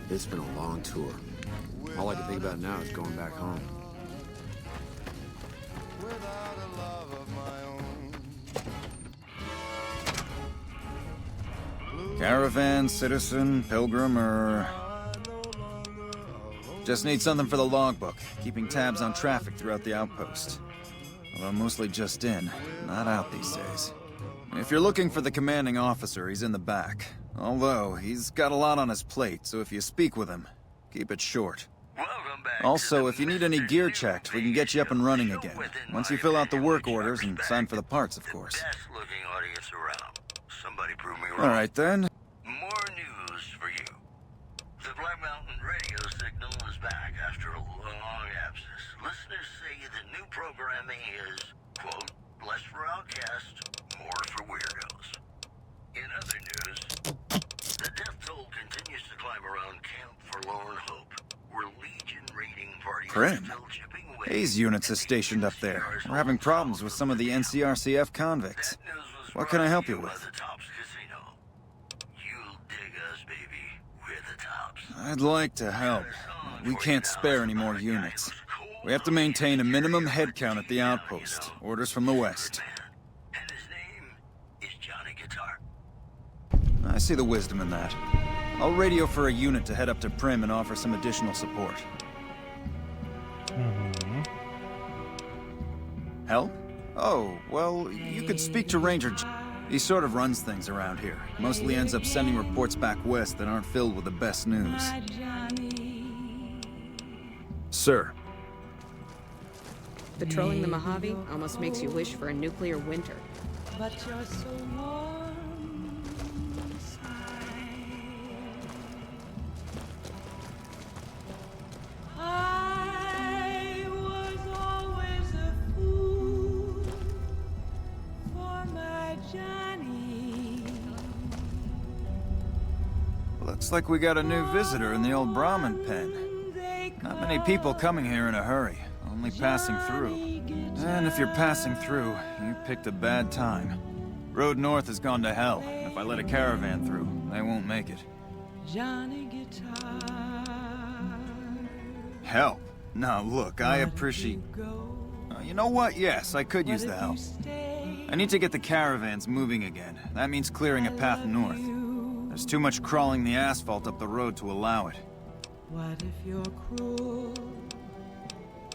It's been a long tour. All I can think about now is going back home. Caravan, citizen, pilgrim, or... Just need something for the logbook, keeping tabs on traffic throughout the outpost. Although mostly just in, not out these days. If you're looking for the commanding officer, he's in the back. Although, he's got a lot on his plate, so if you speak with him, keep it short. Also, if you need any gear checked, we can get you up and running again. Once you fill out the work orders and sign for the parts, of course. Alright then. More news for you. The Black Mountain radio signal is back after a long absence. Listeners say the new programming is, quote, less for outcasts, more for weirdos. In other news, the death toll continues to climb around Camp Forlorn Hope, where Legion raiding parties are still chipping away. Hayes units is stationed up there. We're having problems with some of the NCRCF convicts. What can I help you with? I'd like to help. We can't spare any more units. We have to maintain a minimum head count at the outpost. Orders from the west. And his name is Johnny Guitar. I see the wisdom in that. I'll radio for a unit to head up to Prim and offer some additional support. Help? Oh, well, you could speak to Ranger. He sort of runs things around here. Mostly ends up sending reports back west that aren't filled with the best news. Sir. Patrolling the Mojave almost makes you wish for a nuclear winter. But you're so warm inside. I was always a fool for my Johnny. Looks like we got a new visitor in the old Brahmin pen. Not many people coming here in a hurry, only passing through. And if you're passing through, you picked a bad time. Road north has gone to hell, and if I let a caravan through, they won't make it. Johnny Guitar. Help? Now look, I appreciate... you know what? Yes, I could use the help. I need to get the caravans moving again. That means clearing a path north. There's too much crawling the asphalt up the road to allow it. What if you're cruel?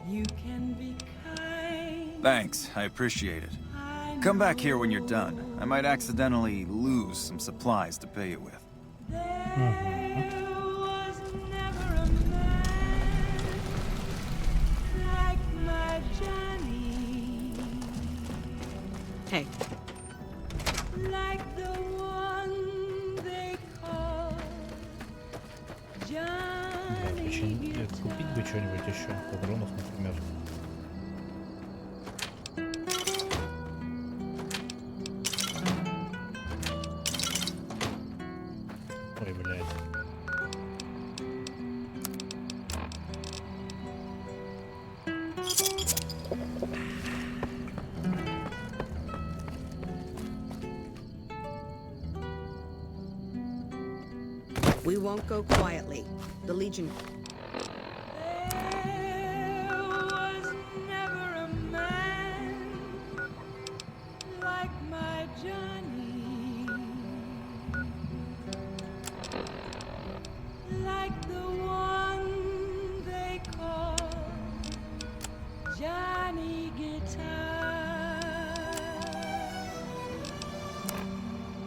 You can be kind. Thanks, I appreciate it. Come back here when you're done. I might accidentally lose some supplies to pay you with. There was never a man like my Johnny. Hey. Like the one they call Johnny. Купить бы что-нибудь еще, патронов, например. Ой, блядь. We won't go quietly. The Legion... There was never a man like my Johnny, like the one they call Johnny Guitar.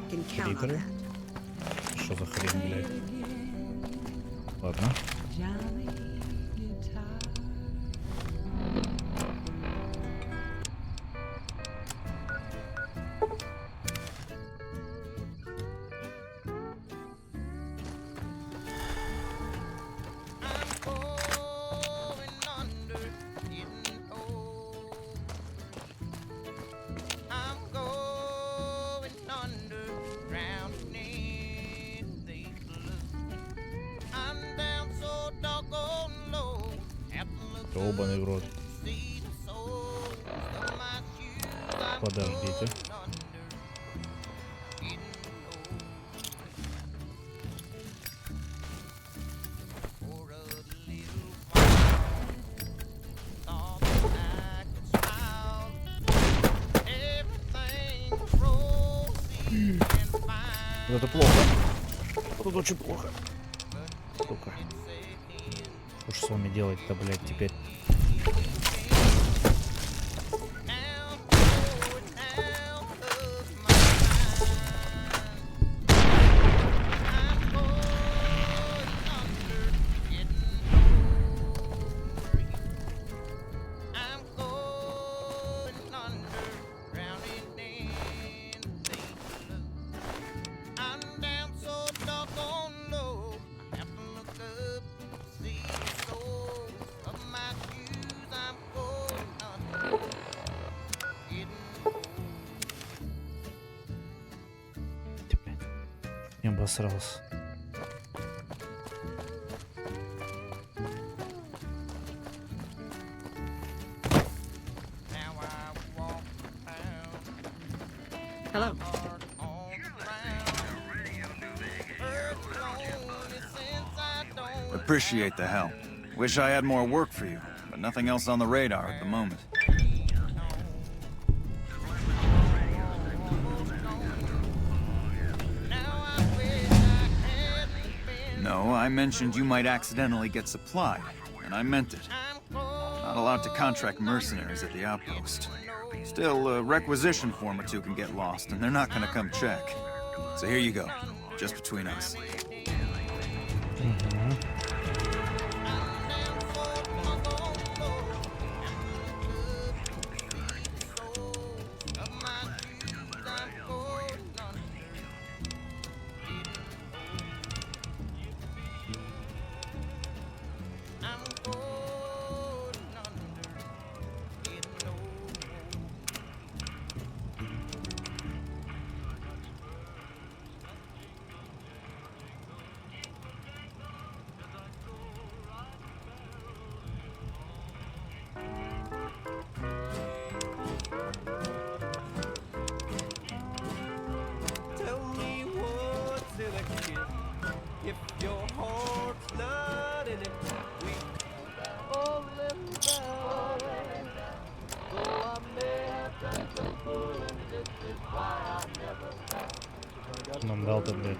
Can count on that. Что за хрень, блядь? Ладно. Johnny Guitar. Долбаный в рот. Подождите. Это плохо. Тут очень плохо. Сука. Что ж с вами делать-то, блядь, теперь? Не обосрался. Hello. Appreciate the help. Wish I had more work for you, but nothing else on the radar at the moment. No, I mentioned you might accidentally get supplied, and I meant it. Not allowed to contract mercenaries at the outpost. Still, a requisition form or two can get lost, and they're not gonna come check. So here you go, just between us. Нам дал-то, блядь.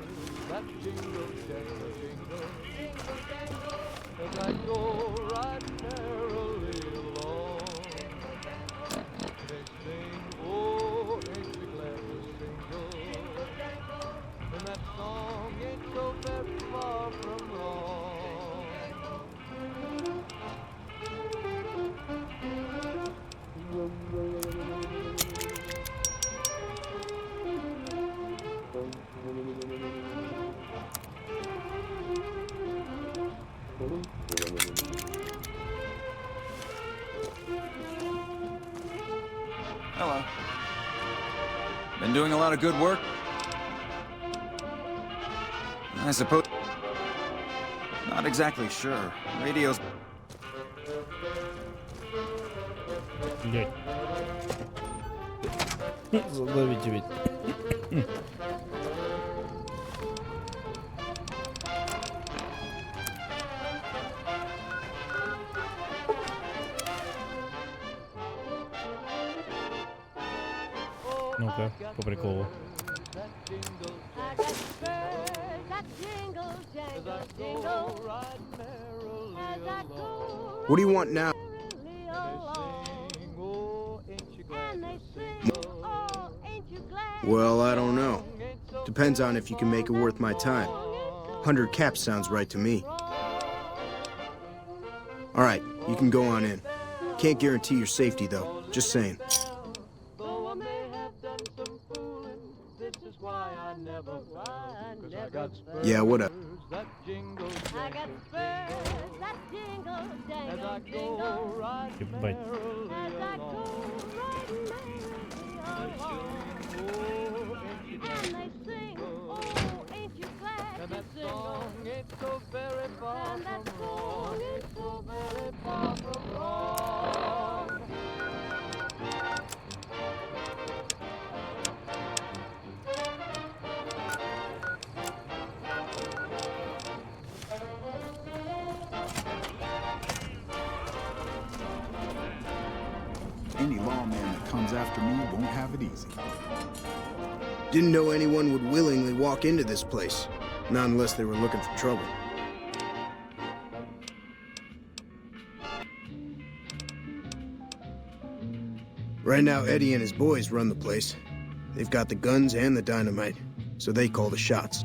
Hello. Been doing a lot of good work? I suppose... Not exactly sure. Radio's... Блядь. Задавите ведь. Ну-ка, по приколу. What do you want now? Well, I don't know. Depends on if you can make it worth my time. 100 caps sounds right to me. All right, you can go on in. Can't guarantee your safety, though. Just saying. Yeah, whatever. Ебать. comes after me won't have it easy. Didn't know anyone would willingly walk into this place. Not unless they were looking for trouble. Right now, Eddie and his boys run the place. They've got the guns and the dynamite, so they call the shots.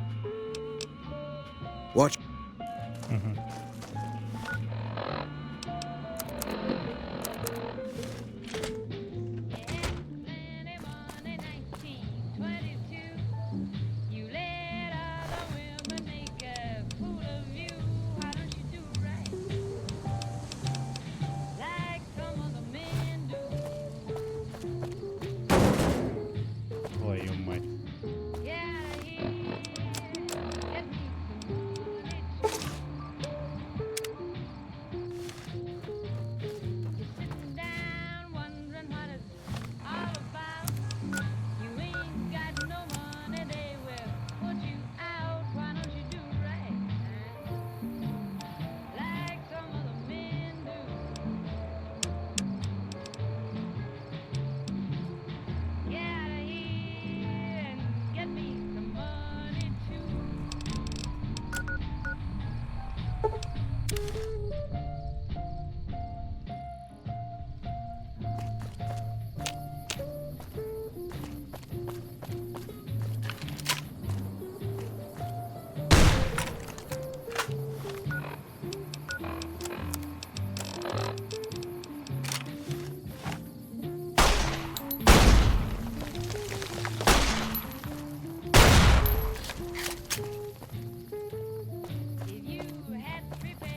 Watch. Твою мать.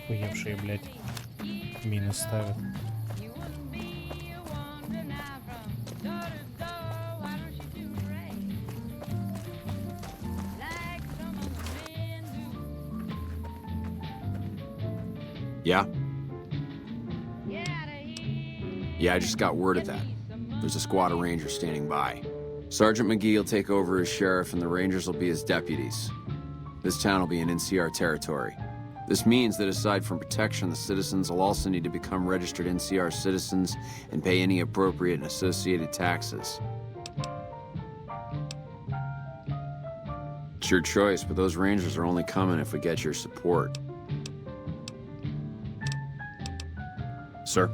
Хуевшие, блядь, мины ставят. Yeah? Yeah, I just got word of that. There's a squad of rangers standing by. Sergeant McGee will take over as sheriff and the rangers will be his deputies. This town will be in NCR territory. This means that aside from protection, the citizens will also need to become registered NCR citizens and pay any appropriate and associated taxes. It's your choice, but those rangers are only coming if we get your support. Sir?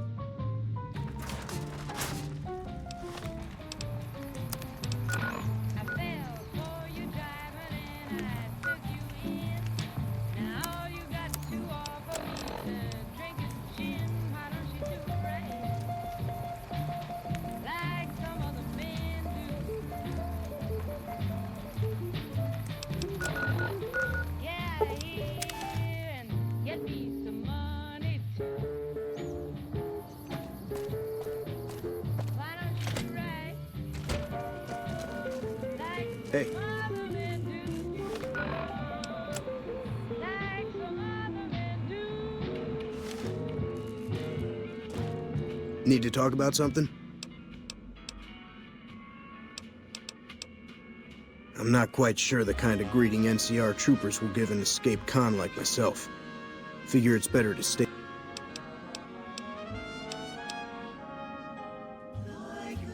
Hey. Need to talk about something? I'm not quite sure the kind of greeting NCR troopers will give an escaped con like myself. Figure it's better to stay.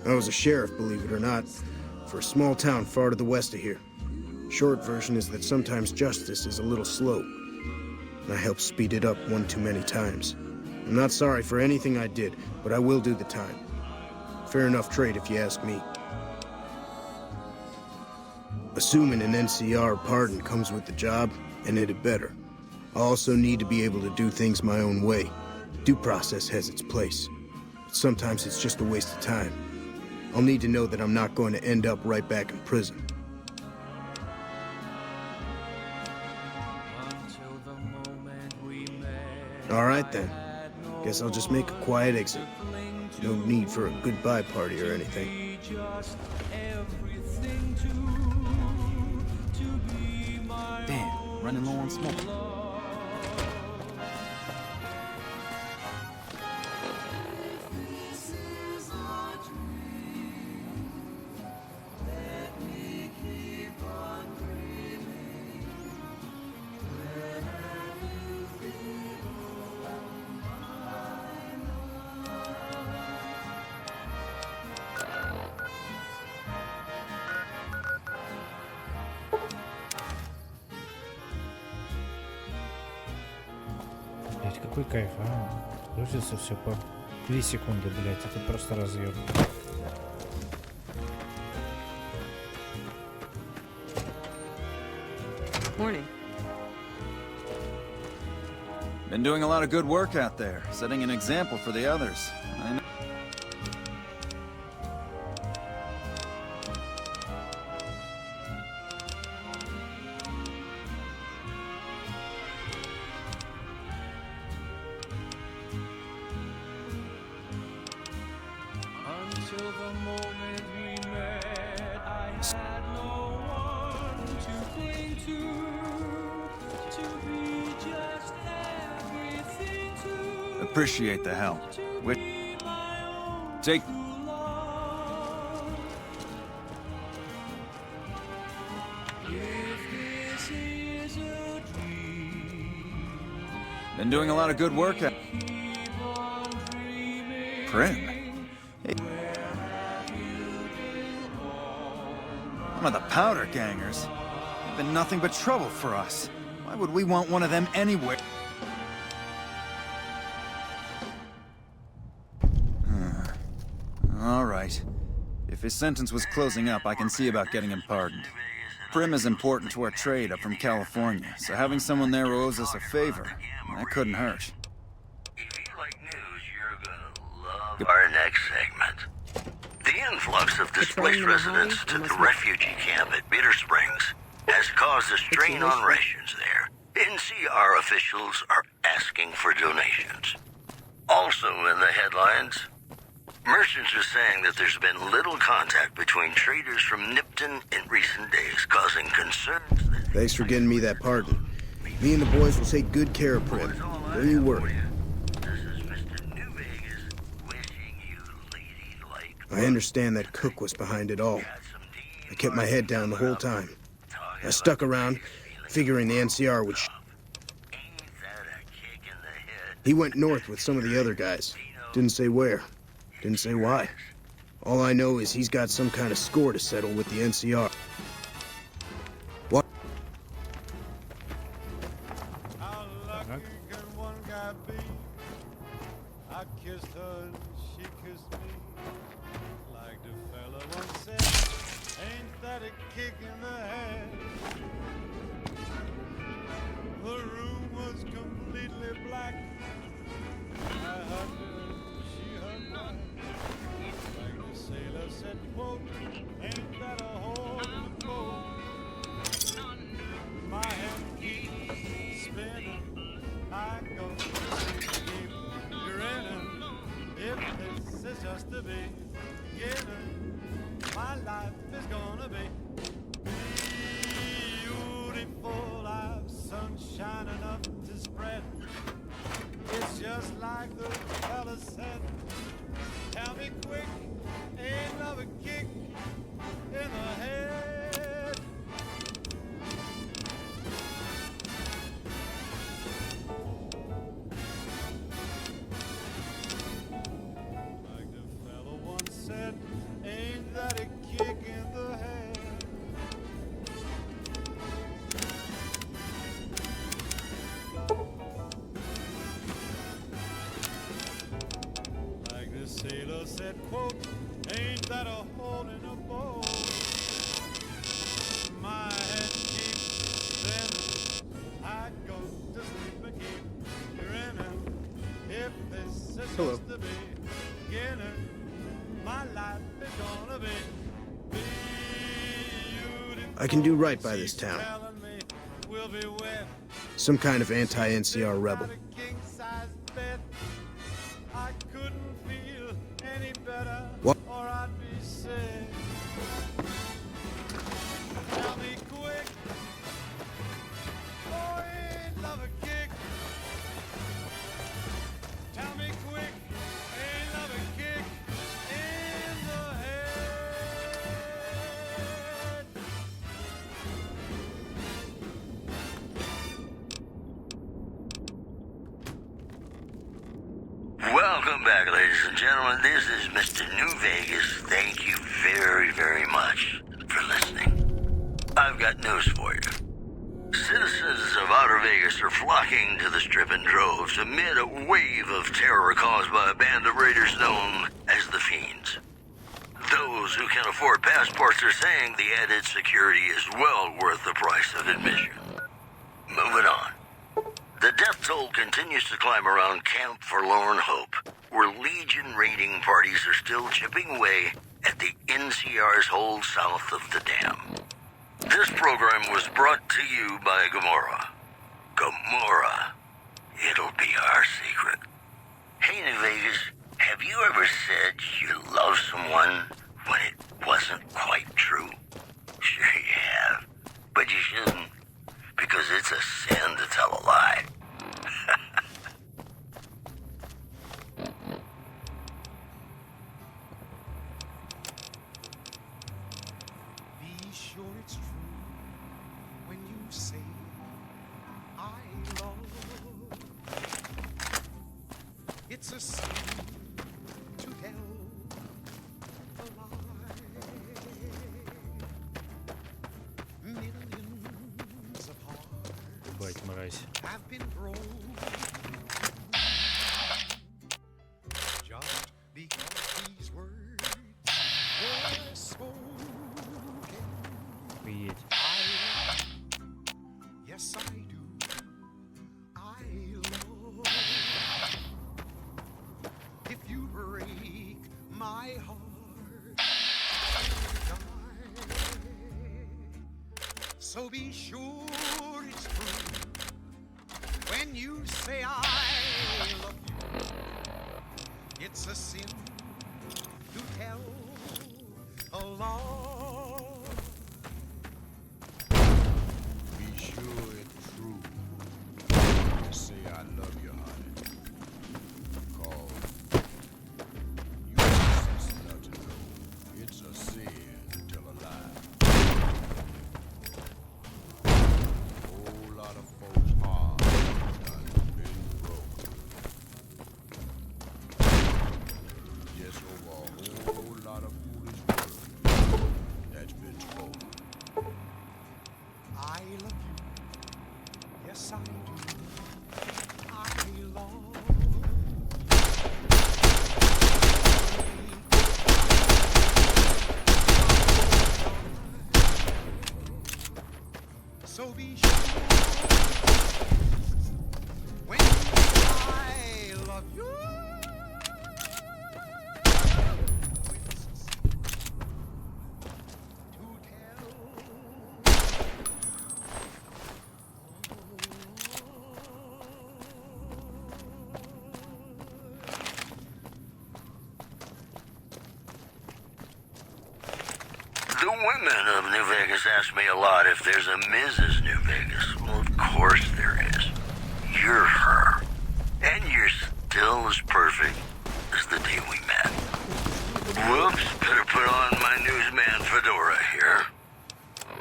I was a sheriff, believe it or not, for a small town far to the west of here. Short version is that sometimes justice is a little slow, and I helped speed it up one too many times. I'm not sorry for anything I did, but I will do the time. Fair enough trade if you ask me. Assuming an NCR pardon comes with the job, and it had better. I also need to be able to do things my own way. Due process has its place, but sometimes it's just a waste of time. I'll need to know that I'm not going to end up right back in prison. All right then. Guess I'll just make a quiet exit. No need for a goodbye party or anything. Damn, running low on smoke. Какой кайф, а? Грузится все по 2 секунды, блять, это просто разъем. Morning. Been doing a lot of good work out there, setting an example for the others. I know. Until the moment we met, I had no one to cling to be just everything to Appreciate the help. Take. this is a dream. Been doing a lot of good work out. Keep on dreaming. Prim. One of the powder gangers. They've been nothing but trouble for us. Why would we want one of them anyway? All right. If his sentence was closing up, I can see about getting him pardoned. Prim is important to our trade up from California, so having someone there who owes us a favor, that couldn't hurt. If you like news, you're gonna love our next segment. The influx of displaced residents to the refugee camp at Bitter Springs has caused a strain on rations there. NCR officials are asking for donations. Also in the headlines, merchants are saying that there's been little contact between traders from Nipton in recent days, causing concerns that... Thanks for getting me that pardon. Me and the boys will take good care of Prim. Don't you worry. This is Mr. New Vegas wishing you ladylike... I understand that Cook was behind it all. I kept my head down the whole time. I stuck around, figuring the NCR would Ain't that a kick in the head? He went north with some of the other guys. Didn't say where. Didn't say why. All I know is he's got some kind of score to settle with the NCR. What? How lucky can one guy be? I kissed her and she kissed me. Like the fella once said, ain't that a kick in the head? The room was completely black. I hugged her, she hugged back. Like the sailor said, quote, ain't that a hole in the boat? My head keeps spinning. I go to sleep, grinning. If this is just to be given, my life is gonna be beautiful. I've sunshine enough to spread. It's just like the fella said. Tell me quick, ain't love a kick in the head? Like the fella once said, ain't that a kick in the head? Like the sailor said, quote, ain't that a hole in a boat? My head keeps spinning. I go to sleep and keep grinning. If this is Hello. just the beginning, my life is gonna be beautiful. I can do right by this town. Telling me we'll be wet. Some kind of anti-NCR rebel. Got a king-size bed. I couldn't feel any better, What? or I'd be sick. Tell me quick, oh, ain't love a kick? Tell me quick, ain't love a kick in the head? Welcome back, ladies and gentlemen. This is Mr. New Vegas. Thank you very, very much for listening. I've got news for you. Citizens of Outer Vegas are flocking to the strip in droves amid a wave of terror caused by a band of raiders known as the Fiends. Those who can afford passports are saying the added security is well worth the price of admission. Moving on. The death toll continues to climb around Camp Forlorn Hope, where Legion raiding parties are still chipping away at the NCR's hold south of the dam. This program was brought to you by Gamora. Gamora. It'll be our secret. Hey, New Vegas, have you ever said you love someone when it wasn't quite true? Sure you have, but you shouldn't, because it's a sin to tell a lie. Be sure it's true when you say I love. It's a sin to tell a lie. Millions of hearts Ебать, мразь. have been broken just because these words were spoken. Охуеть. Yes, I do. I love. If you break my heart, I'll die. So be sure it's true when you say I love you. It's a sin to tell a lie. Be sure it's true. Say I love you, honey. Cause you sense enough to know it's a sin to tell a lie. Whole lot of folks' hearts done been broken. Yes, over a whole lot of foolish words that's been spoken. I love you. Yes, I do. I love. So be sure when I love you. The women of New Vegas ask me a lot if there's a Mrs. New Vegas. Well, of course there is. You're her. And you're still as perfect as the day we met. Whoops, better put on my newsman fedora here.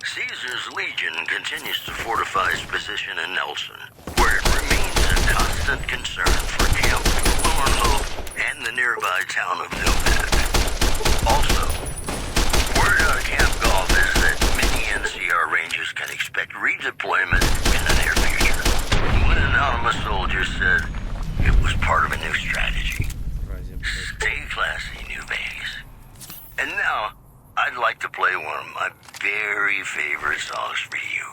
Caesar's Legion continues to fortify its position in Nelson, where it remains a constant concern for Camp Forlorn Hope and the nearby town of Novak. Also, word out of Camp Golf is that many NCR Rangers can expect redeployment in the near future. One anonymous soldier said it was part of a new strategy. Stay classy, New Vegas. And now, I'd like to play one of my very favorite songs for you.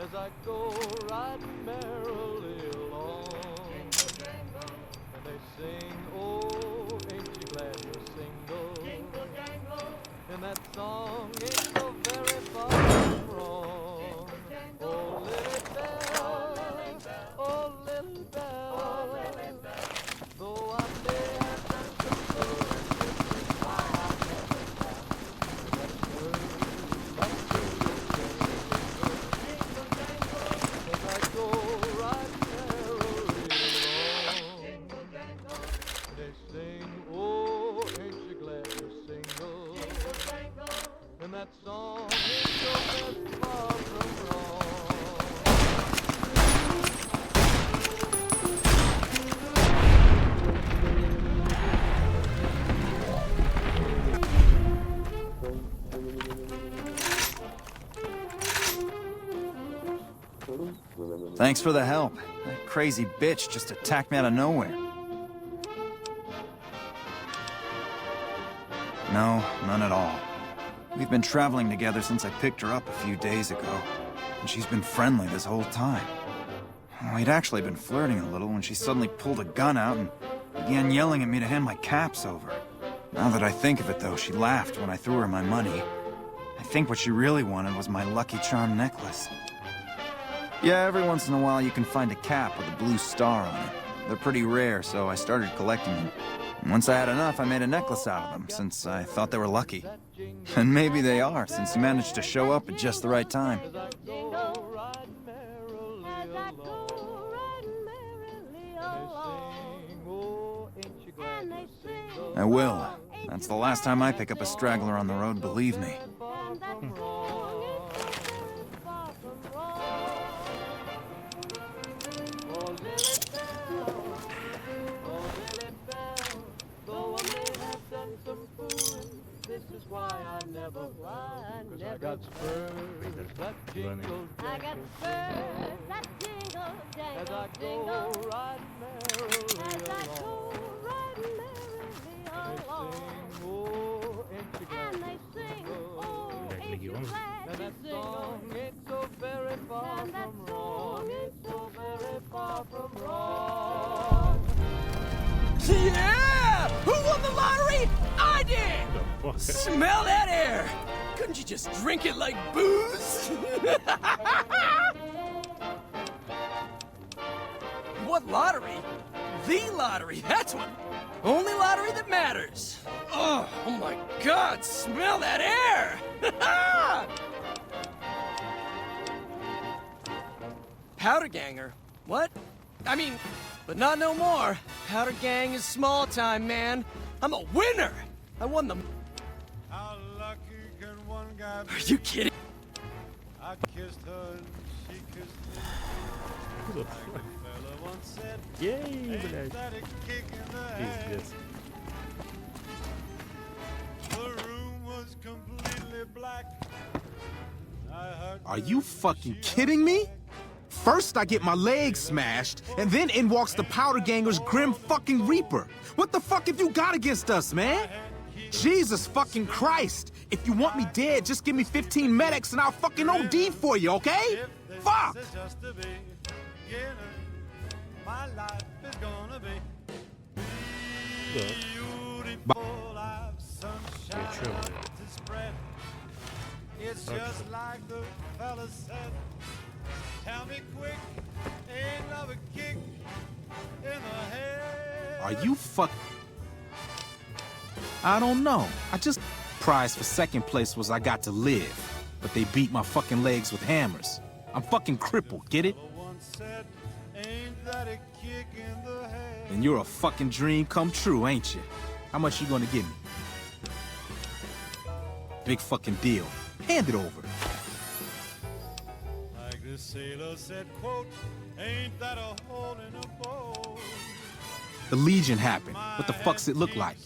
as I go riding merrily along. And they sing, oh, ain't you glad you're single? And that song ain't so very far from wrong. Oh, little bell, oh, little bell, though I may have done some good, this is why I never found that girl like you. As I go riding merrily along, they sing, oh, ain't you glad you're single? And that song is so very far from wrong. Thanks for the help. That crazy bitch just attacked me out of nowhere. No, none at all. We've been traveling together since I picked her up a few days ago, and she's been friendly this whole time. We'd actually been flirting a little when she suddenly pulled a gun out and began yelling at me to hand my caps over. Now that I think of it, though, she laughed when I threw her my money. I think what she really wanted was my Lucky Charm necklace. Yeah, every once in a while you can find a cap with a blue star on it. They're pretty rare, so I started collecting them. And once I had enough, I made a necklace out of them, since I thought they were lucky. And maybe they are, since you managed to show up at just the right time. I will. That's the last time I pick up a straggler on the road, believe me. This is why I never run, 'cause I got spurs that jingle, I got spurs that jingle, as I go riding merrily along. And they sing, oh, ain't you glad, and that song ain't so very far from wrong, ain't so very far from wrong. Yeah! Who won the lottery? I did! Smell that air! Couldn't you just drink it like booze? What lottery? The lottery, that's what. Only lottery that matters. Oh my God, smell that air! Powder ganger? What? I mean, but not no more. Powder gang is small time, man. I'm a winner! I won the... How lucky can one guy be? Are you kidding? I kissed her and she kissed me. Like a fella once said, ain't that a kick in the head? The room was completely black. I heard Are you fucking kidding me? First I get my leg smashed, and then in walks the Powder Ganger's Grim fucking Reaper. What the fuck have you got against us, man? Jesus fucking Christ! If you want me dead, just give me 15 medics and I'll fucking OD for you, okay? Fuck! My life is gonna be beautiful. I've sunshine to spread. It's just like the fella said. Tell me quick, ain't love a kick in the head? Are you fuck? I don't know. I just... Prize for second place was I got to live. But they beat my fucking legs with hammers. I'm fucking crippled, get it? And you're a fucking dream come true, ain't you? How much you gonna give me? Big fucking deal. Hand it over. Like the sailor said, quote, ain't that a hole in a boat? The Legion happened. What the fuck's it look like?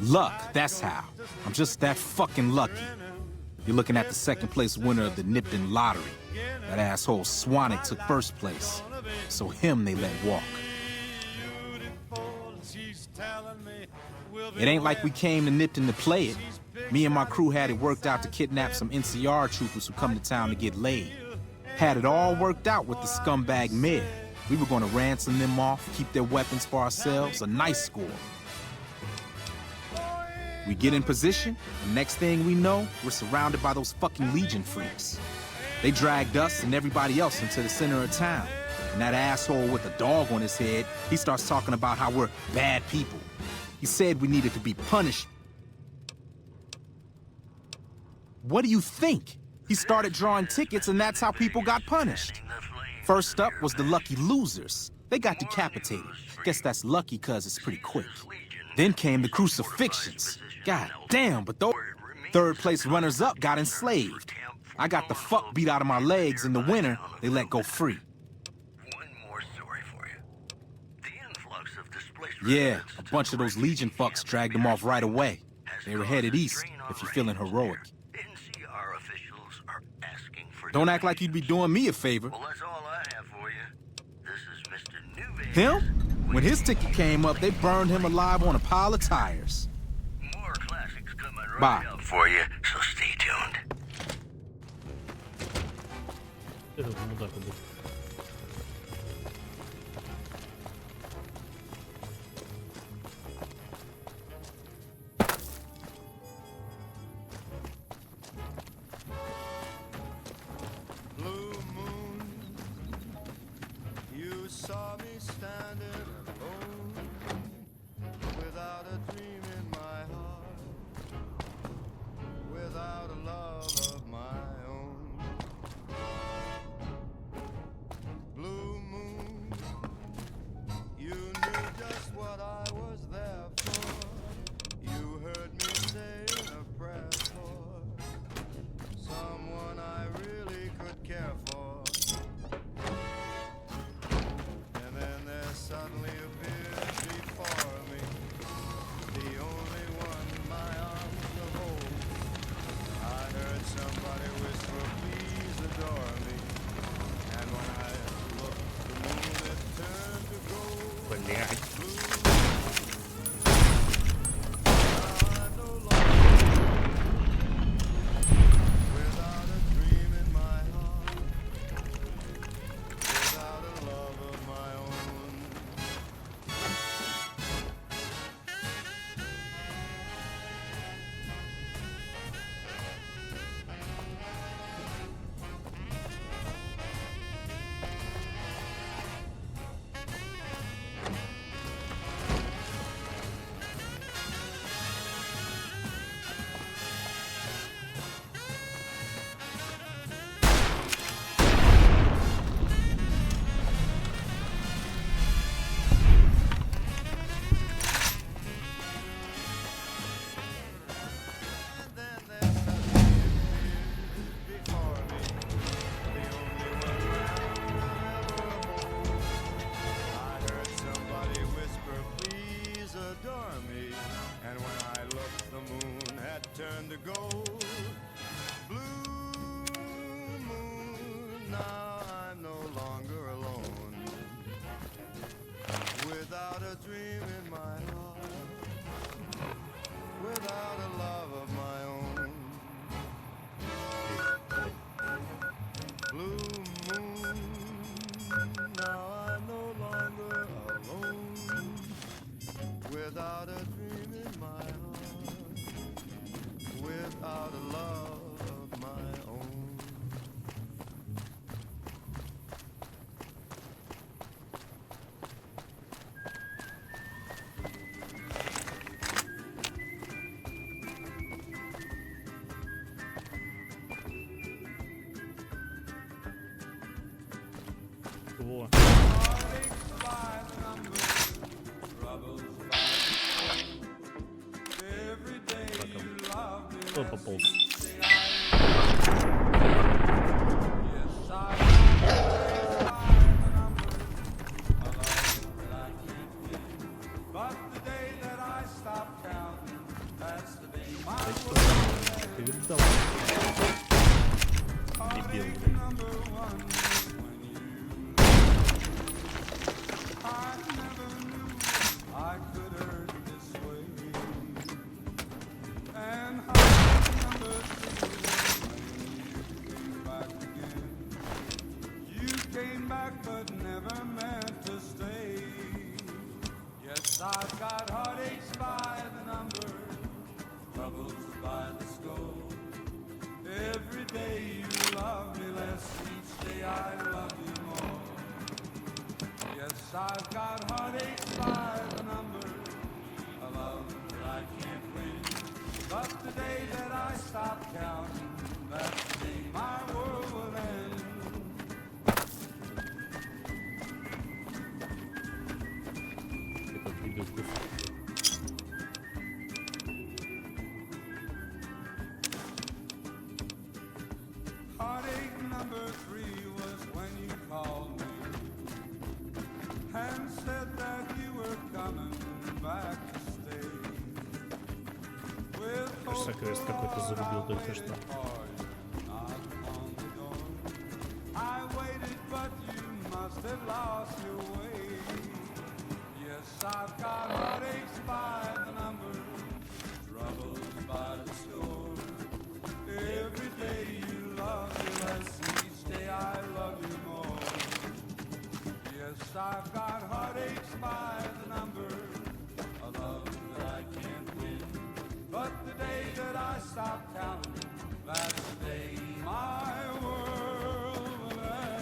Luck, that's how. I'm just that fucking lucky. You're looking at the second place winner of the Nipton lottery. That asshole Swanick took first place. So him they let walk. It ain't like we came to Nipton to play it. Me and my crew had it worked out to kidnap some NCR troopers who come to town to get laid. Had it all worked out with the scumbag mayor. We were gonna ransom them off, keep their weapons for ourselves, a nice score. We get in position, and next thing we know, we're surrounded by those fucking Legion freaks. They dragged us and everybody else into the center of town. And that asshole with a dog on his head, he starts talking about how we're bad people. He said we needed to be punished. What do you think? He started drawing tickets and that's how people got punished. First up was the lucky losers. They got decapitated. Guess that's lucky cause it's pretty quick. Then came the crucifixions. God damn, but those third place runners-up got enslaved. I got the fuck beat out of my legs in the winter, they let go free. Yeah, a bunch of those Legion fucks dragged them off right away. They were headed east, if you're feeling heroic. Don't act like you'd be doing me a favor. Well, that's all I have for you. This is Mr. Newman. Him? When his ticket came up, they burned him alive on a pile of tires. More classics coming right Bye. up for you, so stay tuned. Этот мудак был. Blue moon, you saw me standing alone, without a dream in my heart, without a love of my own. Blue moon, you knew just what I was there for. You heard me saying a prayer for someone I really could care for. And then there suddenly appeared before me the only one my arms could hold. I heard somebody whisper, please adore me. And when I looked, the moon had turned to gold. Блядь. Without a dream in my heart, without a love of my own. Turned to gold. Blue moon, now I'm no longer alone. Without a dream in my heart, without a love of my own. Blue moon, now I'm no longer alone. Without a dream in my heart, without a love of my own. Во. Кто пополз? Ты видал? Дебил, блядь. I've got heartaches by the number, a love that I can't win. But the day that I stop counting, that's the day my world will end. Heartache number 3 was when you called me and said that you were coming back to stay. Кажется, квест какой-то зарубил только что. I waited, but you must have lost your way. Yes, I've got heartaches by the number, troubles by the score. Every day you love me less, each day I love you more. Yes, I've got heartaches by the number, a love that I can't win. But the day that I stop counting, that's the day my world will end.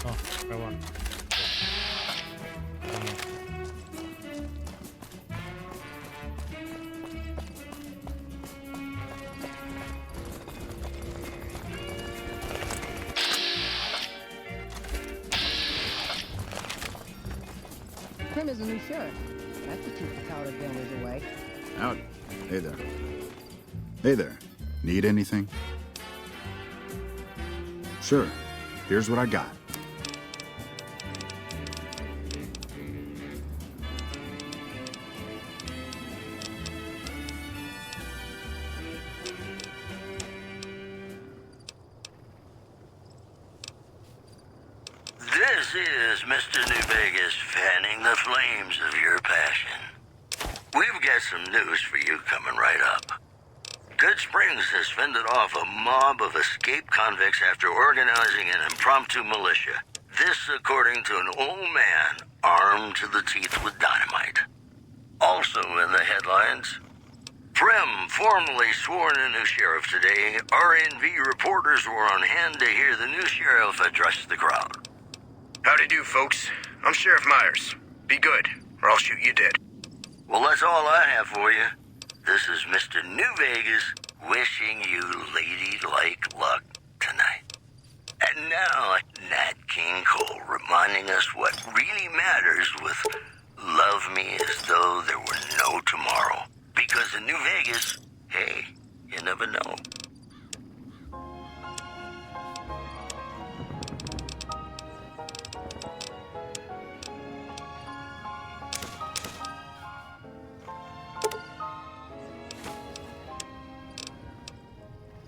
О, права. Prim is a new sheriff. That could keep the powder bangers away. Howdy. Hey there. Hey there. Need anything? Sure. Here's what I got. This is Mr. New Vegas fanning the flames of your passion. We've got some news for you coming right up. Good Springs has fended off a mob of escaped convicts after organizing an impromptu militia. This according to an old man armed to the teeth with dynamite. Also in the headlines, Prim formally sworn a new sheriff today. RNV reporters were on hand to hear the new sheriff address the crowd. Howdy do, folks. I'm Sheriff Myers. Be good, or I'll shoot you dead. Well, that's all I have for you. This is Mr. New Vegas wishing you ladylike luck tonight. And now, Nat King Cole reminding us what really matters with love me as though there were no tomorrow. Because in New Vegas, hey, you never know.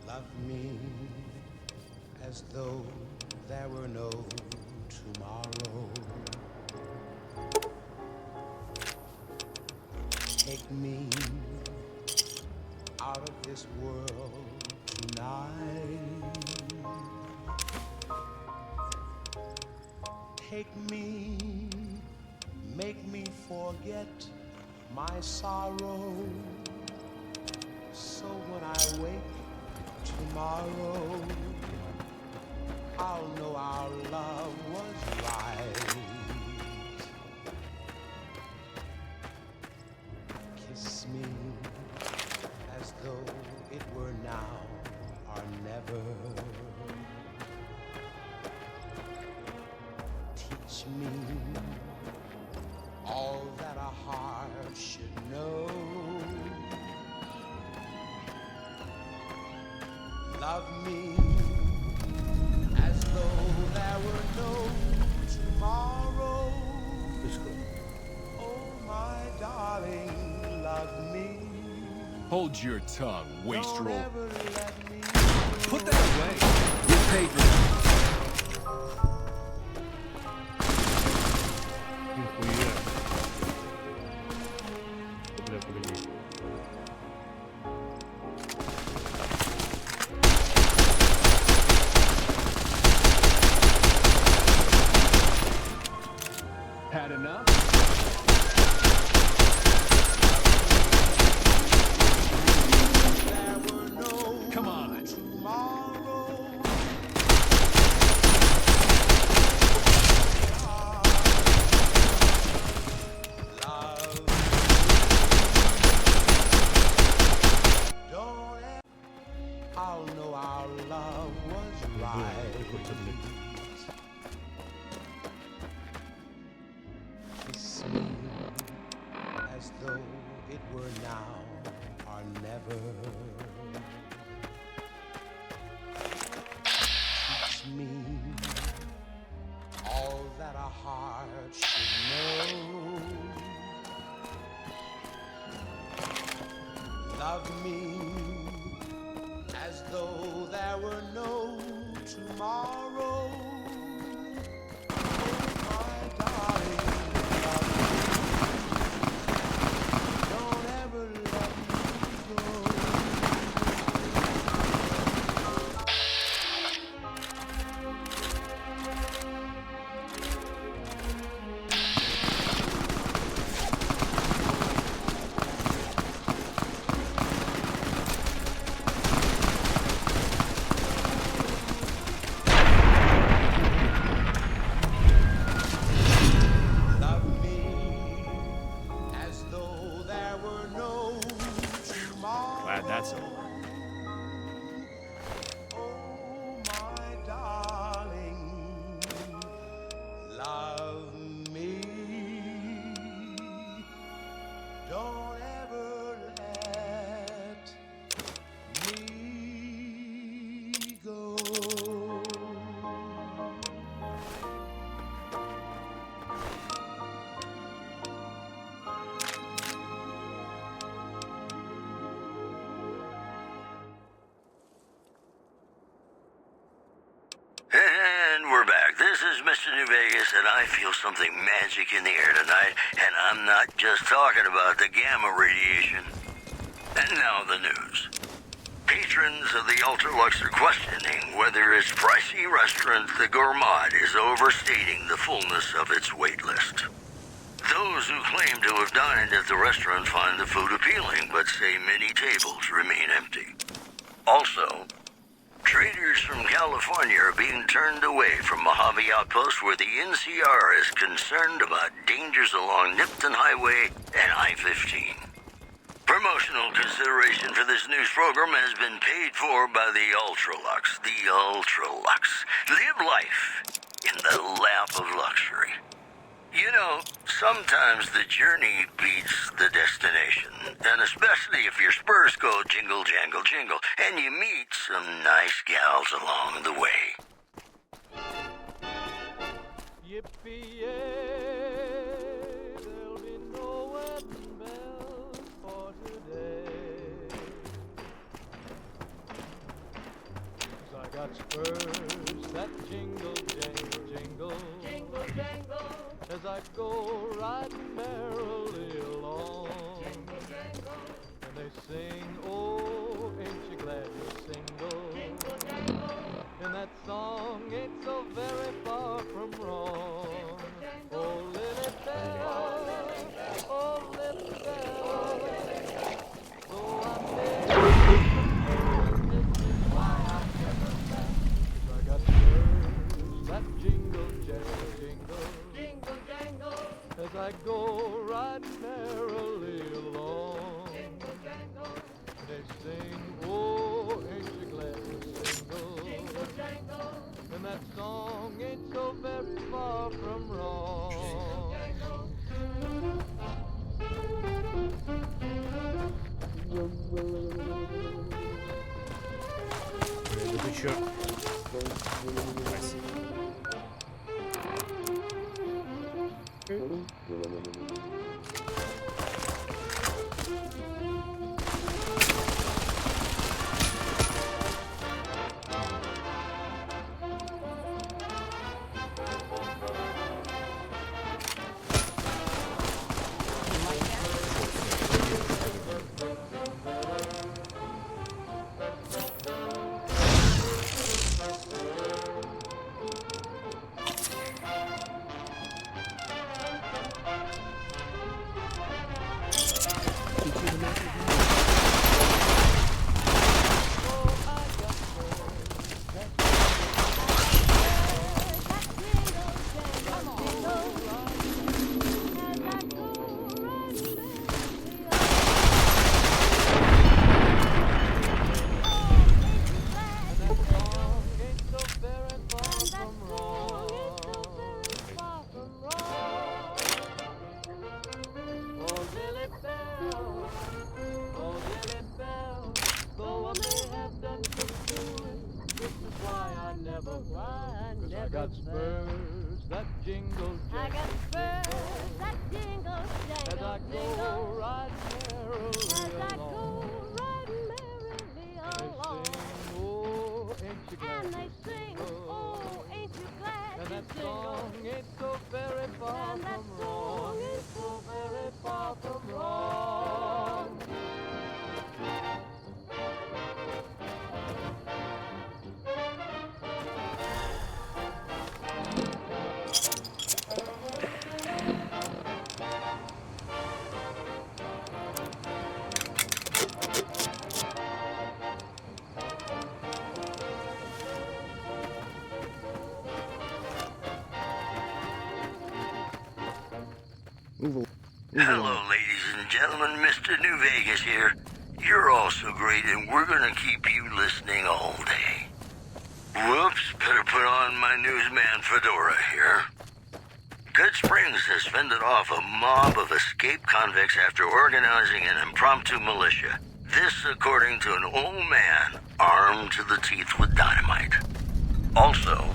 Love me as though there were no tomorrow. Take me out of this world tonight. take me, make me forget my sorrow. So when I wake tomorrow, I'll know our love was right. Kiss me as though it were now or never. Teach me all that a heart should know. Love me as though there were no tomorrow. Oh, my darling, love me. Hold your tongue, wastrel. Put that away. You paid for that. Had enough? Come on. I'll know our love was right. Kiss me as though it were now or never. Teach me all that a heart should know. Love me as though there were no tomorrow. Oh, my darling, love me. Don't ever let me go. Glad that's over. Oh, my darling, love me. Don't ever let me go. And we're back. This is Mr. New Vegas, and I feel something magic in the air tonight, and I'm not just talking about the gamma radiation. And now the news. Patrons of the Ultralux are questioning whether its pricey restaurant, the Gourmand, is overstating the fullness of its wait list. Those who claim to have dined at the restaurant find the food appealing, but say many tables remain empty. Also, traders from California are being turned away from Mojave Outpost, where the NCR is concerned about dangers along Nipton Highway and I-15. Promotional consideration for this news program has been paid for by the Ultralux. The Ultralux. Live life in the lap of luxury. You know, sometimes the journey beats the destination, and especially if your spurs go jingle, jangle, jingle, and you meet some nice gals along the way. Yippee-yay, there'll be no wedding bells for today. 'Cause I got spurs that jingle, jangle, jingle. Jingle, jangle. As I go riding merrily along. Jingle, jangle. And they sing, oh, ain't you glad you're single? Jingle, jangle. And that song ain't so very far from wrong. I go right merrily along. They sing, oh, ain't you glad to single? Jingle, jangle. And that song ain't so very far from wrong. Предыдущий. Hello, ladies and gentlemen. Mr. New Vegas here. You're all so great, and we're gonna keep you listening all day. Whoops, better put on my newsman fedora here. Good Springs has fended off a mob of escaped convicts after organizing an impromptu militia. This according to an old man armed to the teeth with dynamite. Also,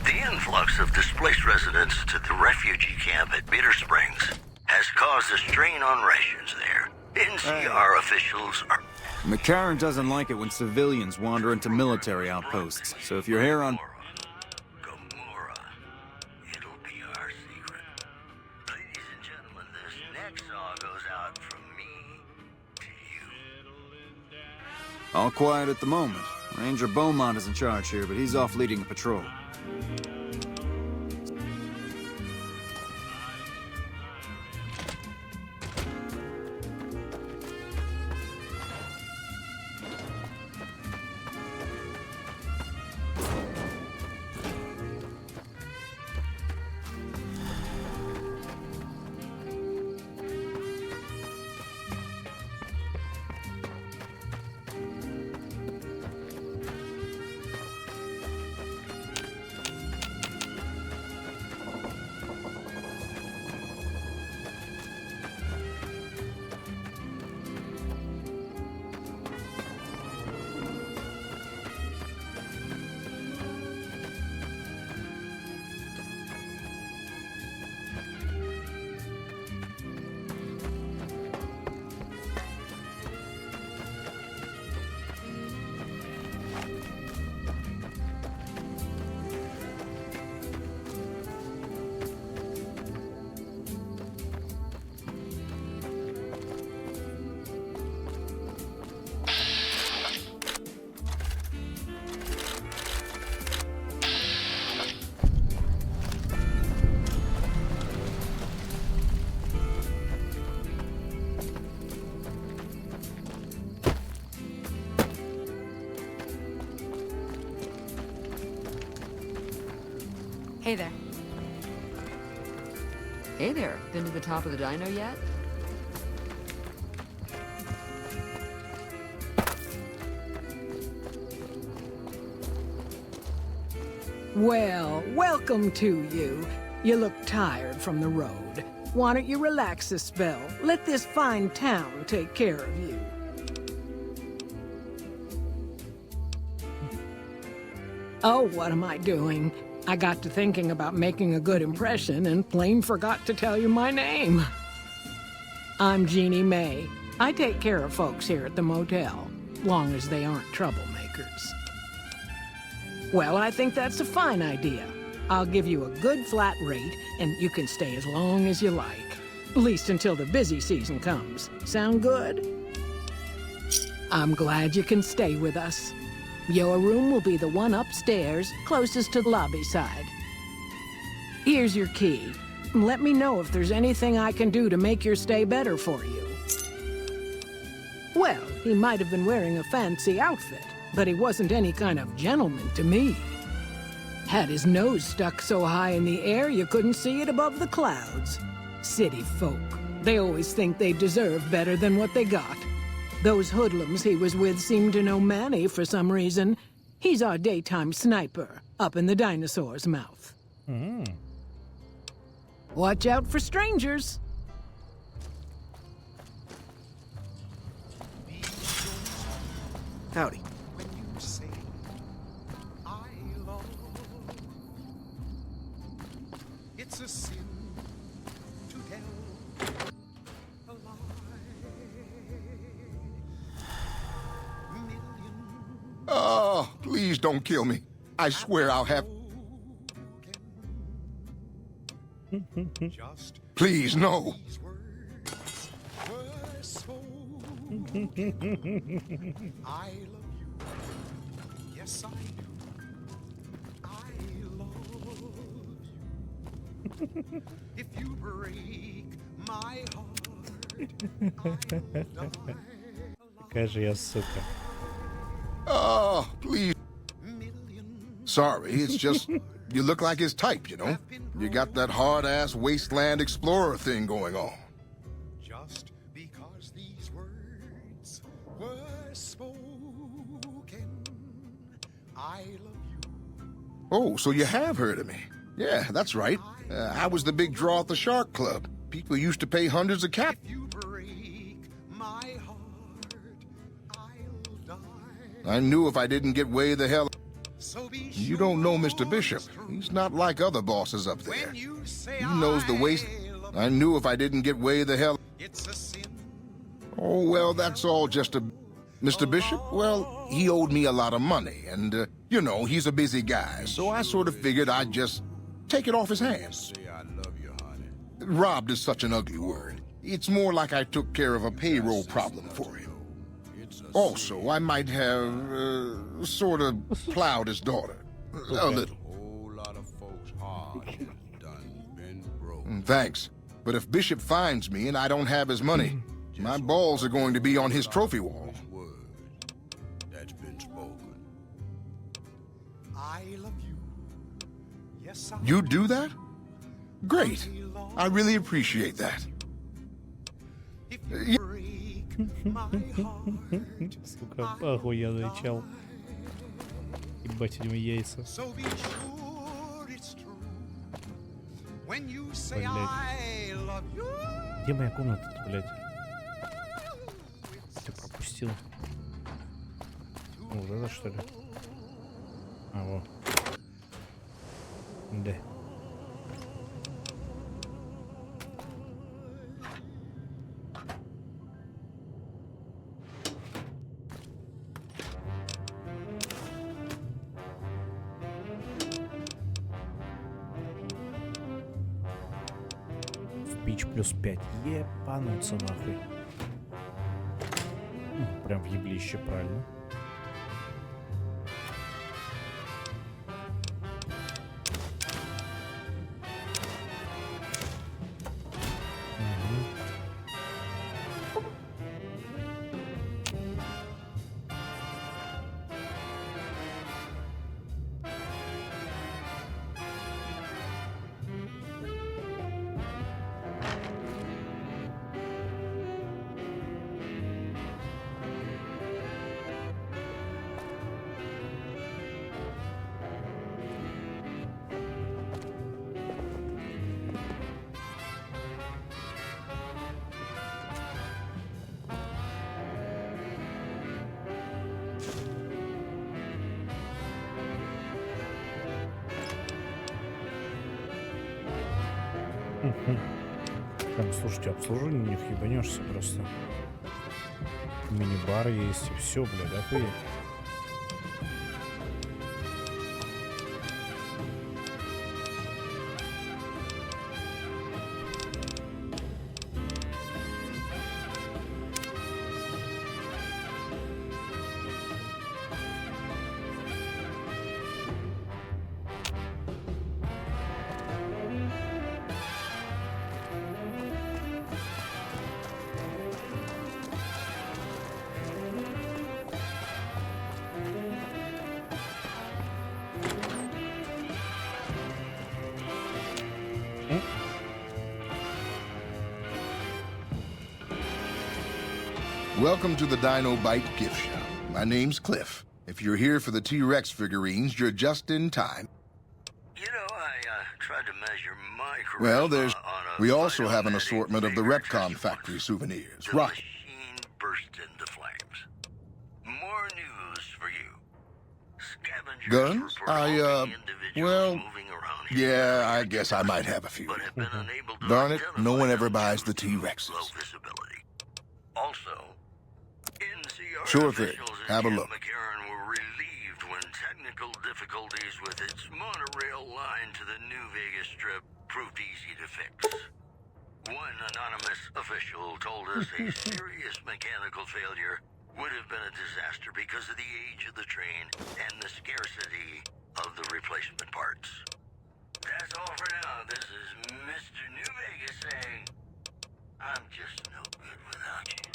the influx of displaced residents to the refugee camp at Bitter Springs has caused a strain on rations there. NCR officials are... McCarran doesn't like it when civilians wander into military outposts, so if you're here on... It'll be our secret. Ladies and gentlemen, this next song goes out from me to you. All quiet at the moment. Ranger Beaumont is in charge here, but he's off leading a patrol. Hey there. Hey there, been to the top of the dino yet? Well, welcome to you. You look tired from the road. Why don't you relax a spell? Let this fine town take care of you. Oh, what am I doing? I got to thinking about making a good impression and plain forgot to tell you my name. I'm Jeannie May. I take care of folks here at the motel, long as they aren't troublemakers. Well, I think that's a fine idea. I'll give you a good flat rate, and you can stay as long as you like. At least until the busy season comes. Sound good? I'm glad you can stay with us. Your room will be the one upstairs, closest to the lobby side. Here's your key. Let me know if there's anything I can do to make your stay better for you. Well, he might have been wearing a fancy outfit, but he wasn't any kind of gentleman to me. Had his nose stuck so high in the air you couldn't see it above the clouds. City folk. They always think they deserve better than what they got. Those hoodlums he was with seemed to know Manny for some reason. He's our daytime sniper, up in the dinosaur's mouth. Watch out for strangers. Howdy. It's a sin to tell a lie. Oh, please don't kill me. I swear I'll have... Please, no. I love you. Yes, I do. I love you. If you break my heart, I'll die. Какая же я сука. Oh, please. Sorry, it's just... You look like his type, you know? You got that hard-ass wasteland explorer thing going on. Just because these words were spoken, I love you. Oh, so you have heard of me. Yeah, that's right. I was the big draw at the Shark Club. People used to pay hundreds of cap. If you break my heart, I'll die. I knew if I didn't get way the hell... So be You don't know Mr. Bishop. He's not like other bosses up there. He knows the waste... I knew if I didn't get way the hell... It's a sin. Oh, well, that's all just a... Mr. Bishop? Well, he owed me a lot of money, and, you know, he's a busy guy, so I sort of figured I'd just take it off his hands. Say I love you, honey. Robbed is such an ugly word. It's more like I took care of a payroll problem for him. Also, I might have, sort of plowed his daughter. A little. Whole lot of folks hard done been broke. Thanks. But if Bishop finds me and I don't have his money, my balls are going to be on his trophy wall. That's been spoken. I love you. Yes, I You do that? Great. I really appreciate that. Сука, охуенный чел. Ебать у него яйца. So be sure it's true. When you say Блядь. I love you. Где моя комната-то, блядь? Ты пропустил. Вот это что ли? А, во. Да. Пич плюс 5. Ебануться нахуй. Прям в еблище, правильно. Там, слушайте, обслуживание у них ебанешься просто. Мини-бар есть и все, блядь, охуеть. Welcome to the Dino Bite gift shop. My name's Cliff. If you're here for the T-Rex figurines, you're just in time. You know, I tried to measure my charisma. Well, we also have an vinyl assortment of the figure Repcon test factory souvenirs. The Right. machine burst into flames. More news for you. Scavengers Guns? report individuals well, moving around here. yeah, I guess I might have a few. But have been unable to Darn it, no one ever identify buys the them due to T-Rexes. low visibility. Also, NCR Sure thing. officials in Have a Camp look. McCarran were relieved when technical difficulties with its monorail line to the New Vegas Strip proved easy to fix. One anonymous official told us a serious mechanical failure would have been a disaster because of the age of the train and the scarcity of the replacement parts. That's all for now. This is Mr. New Vegas saying, I'm just no good without you.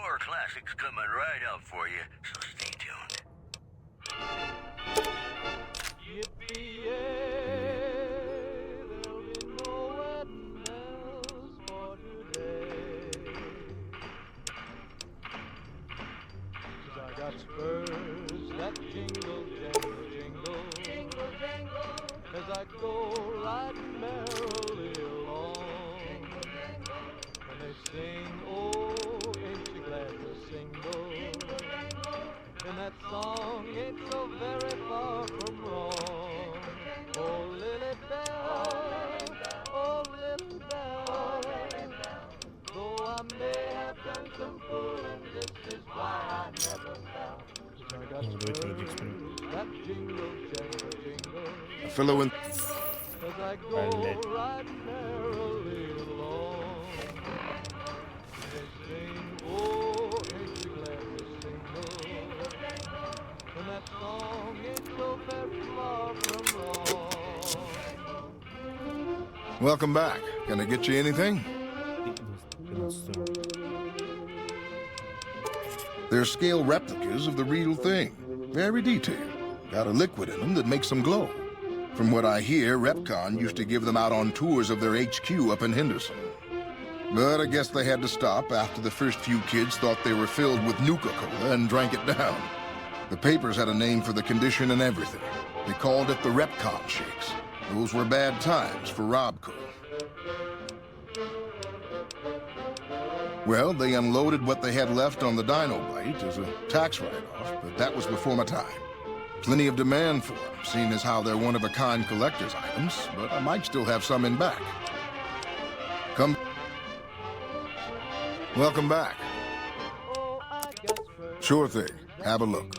More classics coming right up for you, so stay tuned. I got spurs that jingle, jangle, jingle, jingle, jangle, as I go riding merrily along. And they sing, oh, ain't you glad you're single? And that song ain't so very far from wrong. Oh, Lily Bell, oh, Lily Bell, though I may have done some fooling, this is why I never fell. I got spurs that jingle, jangle, jingle, A fellow in... as I go riding merrily along. They sing, oh, ain't you glad you're single? And that song ain't so very far from wrong. Welcome back. Can I get you anything? They're scale replicas of the real thing. Very detailed. Got a liquid in them that makes them glow. From what I hear, Repcon used to give them out on tours of their HQ up in Henderson. But I guess they had to stop after the first few kids thought they were filled with Nuka-Cola and drank it down. The papers had a name for the condition and everything. They called it the Repcon shakes. Those were bad times for Robco. Well, they unloaded what they had left on the Dino Bite as a tax write-off, but that was before my time. Plenty of demand for them, seeing as how they're one-of-a-kind collector's items, but I might still have some in back. Come. Welcome back. Sure thing. Have a look.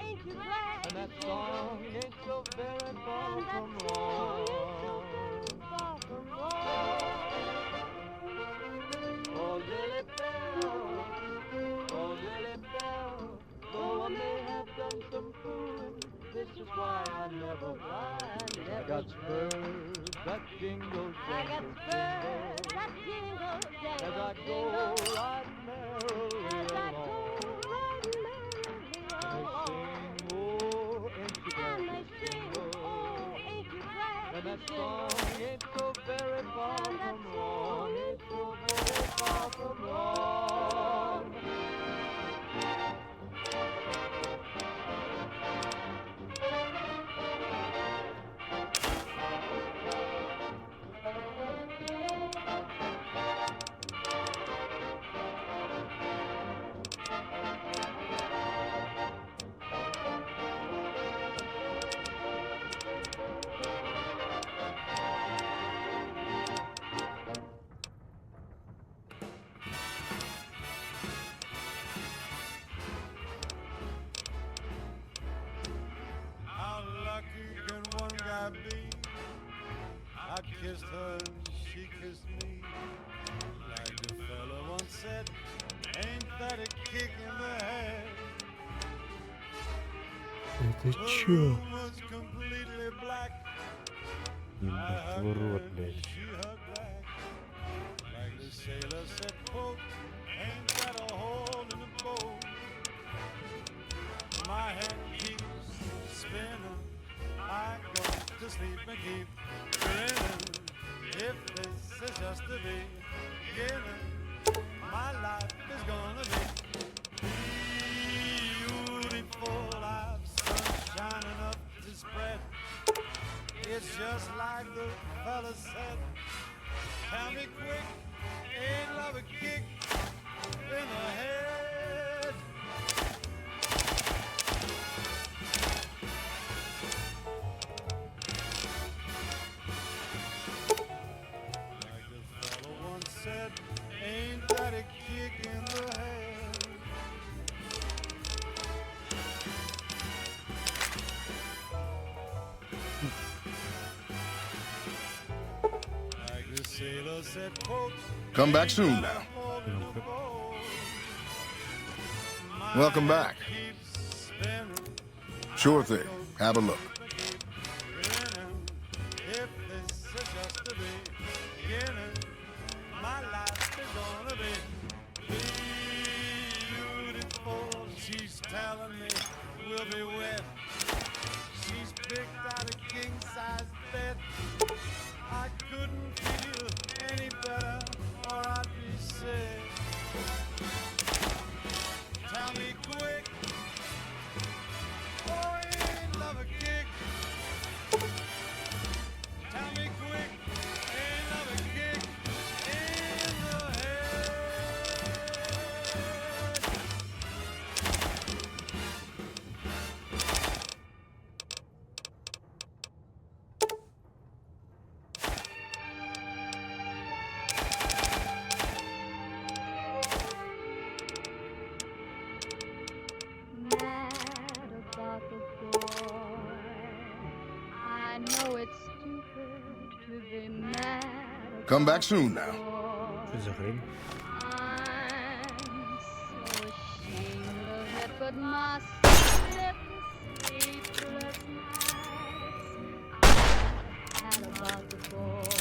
And that song ain't so very far from wrong. Oh, Lily Bell, oh, Lily Bell, though I may have done some fooling, this is why I never blind. I got spurs that jingle, jangle, jingle, as I go right merrily along. And that song ain't so very far from wrong. Ain't so very far from wrong. kissed her and she kissed me. Like the fella once said, ain't that a kick in the head? Это The чё? room was completely black. Ебать в рот, блядь. She hugged back. Like the sailor said, quote, ain't that a hole in the boat? My head keeps spinning. I go to sleep and keep grinning. If this is just the beginning, my life is gonna be beautiful. I've sunshine enough to spread. It's just like the fella said. Tell me quick, ain't love a kick in the head? Like the fella once said, ain't that a kick in the head? Like the sailor said, quote, Come back soon now. Welcome back. Sure thing. Have a look. If this is just the beginning, my life is gonna be beautiful. She's telling me we'll be wed. She's picked out a king-size bed. I couldn't feel any better, or I'd be sick. Tell me quick, oh, ain't love a kick? Tell me quick, ain't love a kick in the head? Mad about the boy. I know it's stupid to be mad. Come back soon now. Что за хрень? I'm so ashamed of it, but my sleepless nights I had about the boy.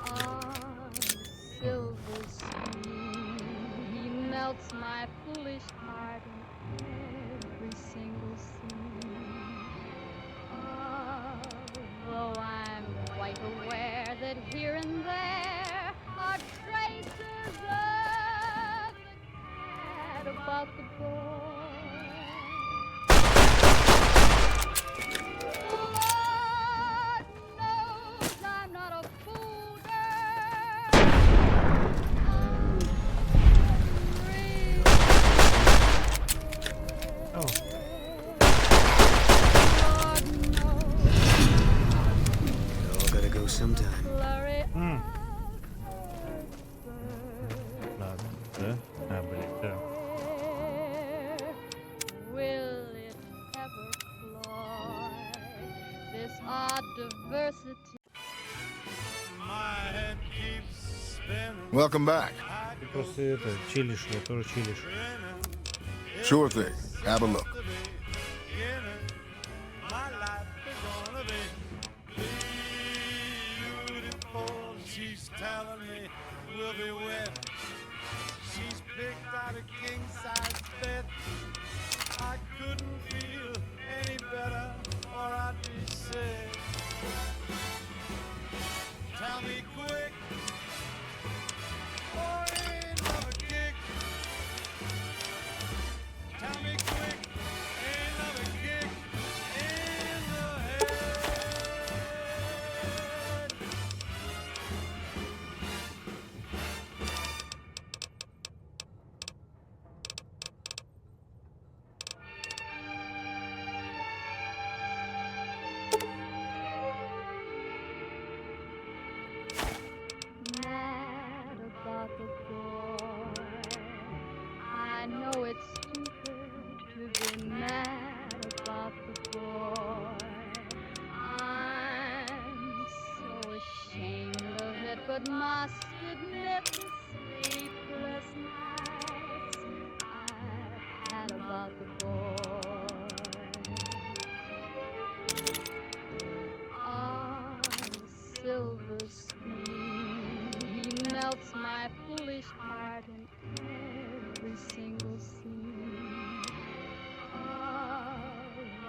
On silver screen, he melts my foolish heart in every single scene. Although I'm quite aware that here and there are traces of the cat about the boy. Lord knows I'm not a fool, girl. Oh. All gotta go sometime. Ладно, да? А, блядь, да. Will it ever cloy this odd diversity? My head keeps spinning. Welcome back. Ты просто это, чилишь, я тоже чилишь. Sure thing. Have a look. My life is gonna be beautiful. She's telling me we'll be wed. She's picked out a king-size bed. I couldn't feel any better, or I'd be sick. Tell me quick, oh, ain't love a kick? Tell me quick, ain't love a kick in the head? Lord must admit the sleepless nights I've had about the boy. On a silver screen, he melts my foolish heart in every single scene.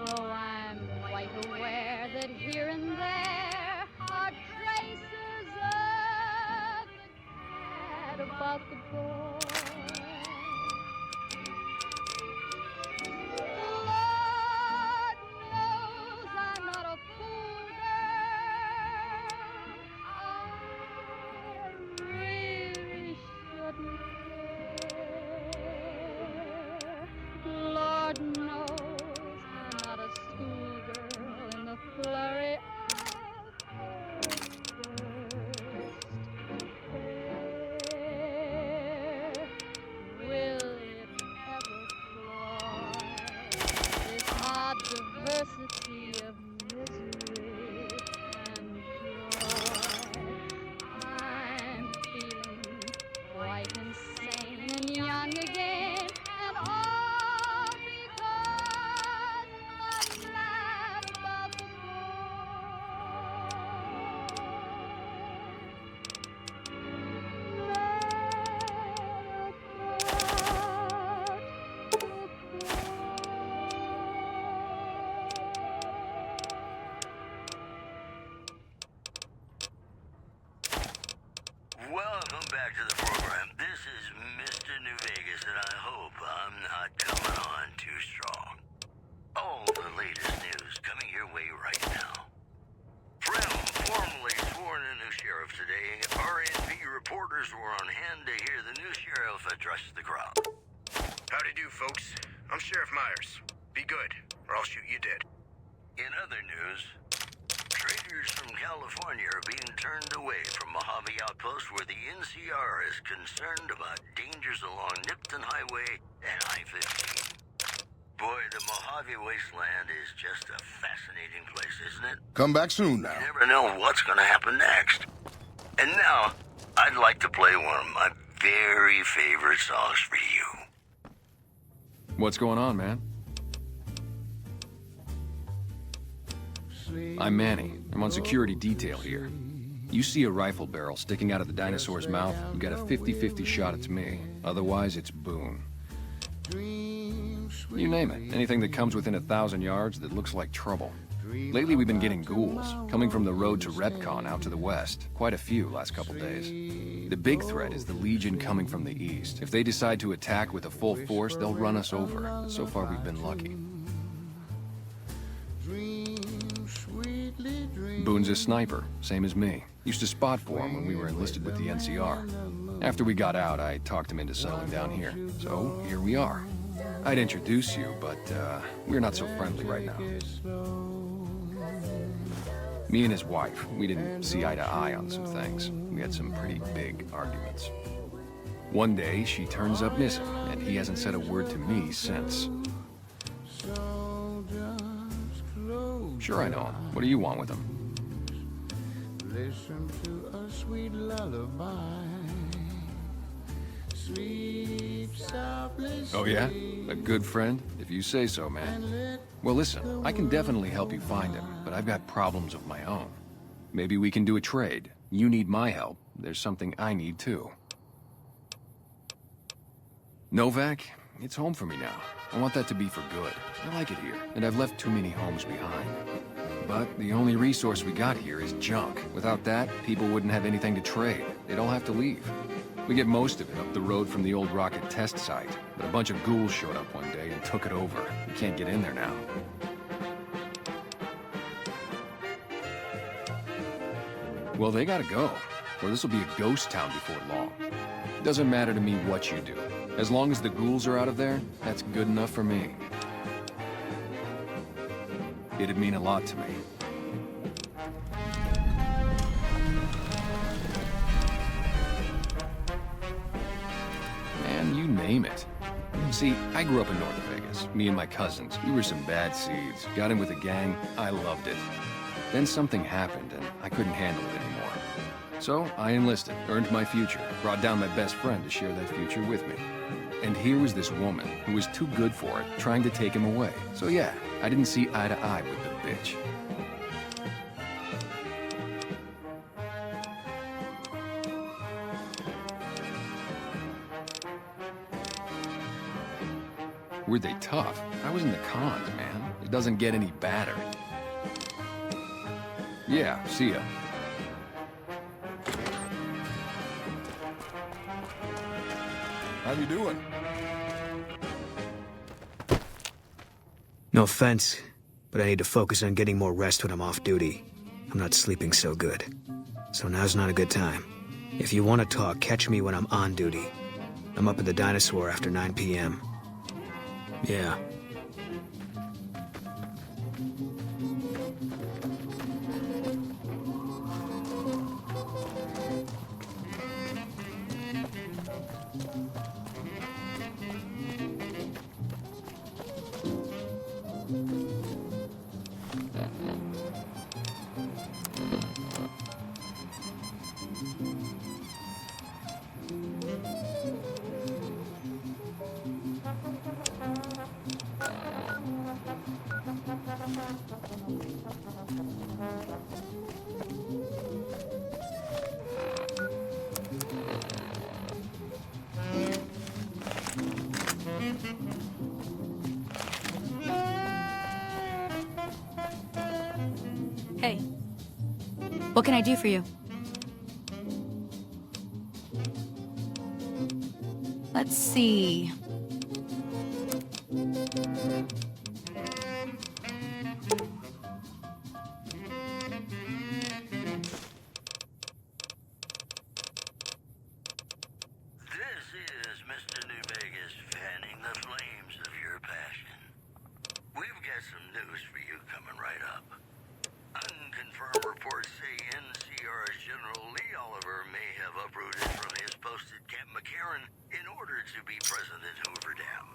Although I'm quite aware that here and there are traces of the cat about the boy. Lord knows I'm not a fool girl. I really shouldn't care. Lord knows I'm not a schoolgirl in the flurry of will it ever cloy this odd diversity of misery and joy? I'm feeling quite insane and young again, and all because I'm mad about the Welcome back to the program. This is Mr. New Vegas, and I hope I'm not coming on too strong. All the latest news coming your way right now. From formally sworn in new sheriff today, RNP reporters were on hand to hear the new sheriff address the crowd. Howdy do, folks. I'm Sheriff Myers. Be good, or I'll shoot you dead. In other news, traders from California are being turned away from Mojave Outpost where the NCR is concerned about dangers along Nipton Highway and I-15. Boy, the Mojave Wasteland is just a fascinating place, isn't it? Come back soon now. You never know what's going to happen next. And now, I'd like to play one of my very favorite songs for you. What's going on, man? I'm Manny. I'm on security detail here. You see a rifle barrel sticking out of the dinosaur's mouth, you got a 50-50 shot it's me. Otherwise, it's Boone. You name it. Anything that comes within 1,000 yards that looks like trouble. Lately, we've been getting ghouls, coming from the road to Repcon out to the west. Quite a few last couple days. The big threat is the Legion coming from the east. If they decide to attack with a full force, they'll run us over. But so far, we've been lucky. Boone's a sniper, same as me. Used to spot for him when we were enlisted with the NCR. After we got out, I talked him into settling down here. So, here we are. I'd introduce you, but we're not so friendly right now. Me and his wife, we didn't see eye to eye on some things. We had some pretty big arguments. One day, she turns up missing, and he hasn't said a word to me since. Sure I know him. What do you want with him? Listen to a sweet lullaby. Sleep softly. Oh yeah? A good friend? If you say so, man. Well listen, I can definitely help you find him, but I've got problems of my own. Maybe we can do a trade. You need my help. There's something I need too. Novak, it's home for me now. I want that to be for good. I like it here, and I've left too many homes behind. But the only resource we got here is junk. Without that, people wouldn't have anything to trade. They'd all have to leave. We get most of it up the road from the old rocket test site, but a bunch of ghouls showed up one day and took it over. We can't get in there now. Well, they gotta go, or this will be a ghost town before long. Doesn't matter to me what you do. As long as the ghouls are out of there, that's good enough for me. It'd mean a lot to me. Man, you name it. See, I grew up in North Vegas. Me and my cousins, we were some bad seeds. Got in with a gang, I loved it. Then something happened, and I couldn't handle it anymore. So I enlisted, earned my future, brought down my best friend to share that future with me. And here was this woman who was too good for it, trying to take him away. So yeah, I didn't see eye to eye with the bitch. Were they tough? I was in the cons, man. It doesn't get any badder. Yeah, see ya. How you doing? No offense, but I need to focus on getting more rest when I'm off duty. I'm not sleeping so good. So now's not a good time. If you want to talk, catch me when I'm on duty. I'm up at the Dinosaur after 9 p.m. Yeah. Hey. What can I do for you? Let's see. This is Mr. New Vegas fanning the flames of your passion. We've got some news for you coming right up. Unconfirmed reports say NCR's General Lee Oliver may have uprooted from his post at Camp McCarran in order to be present at Hoover Dam.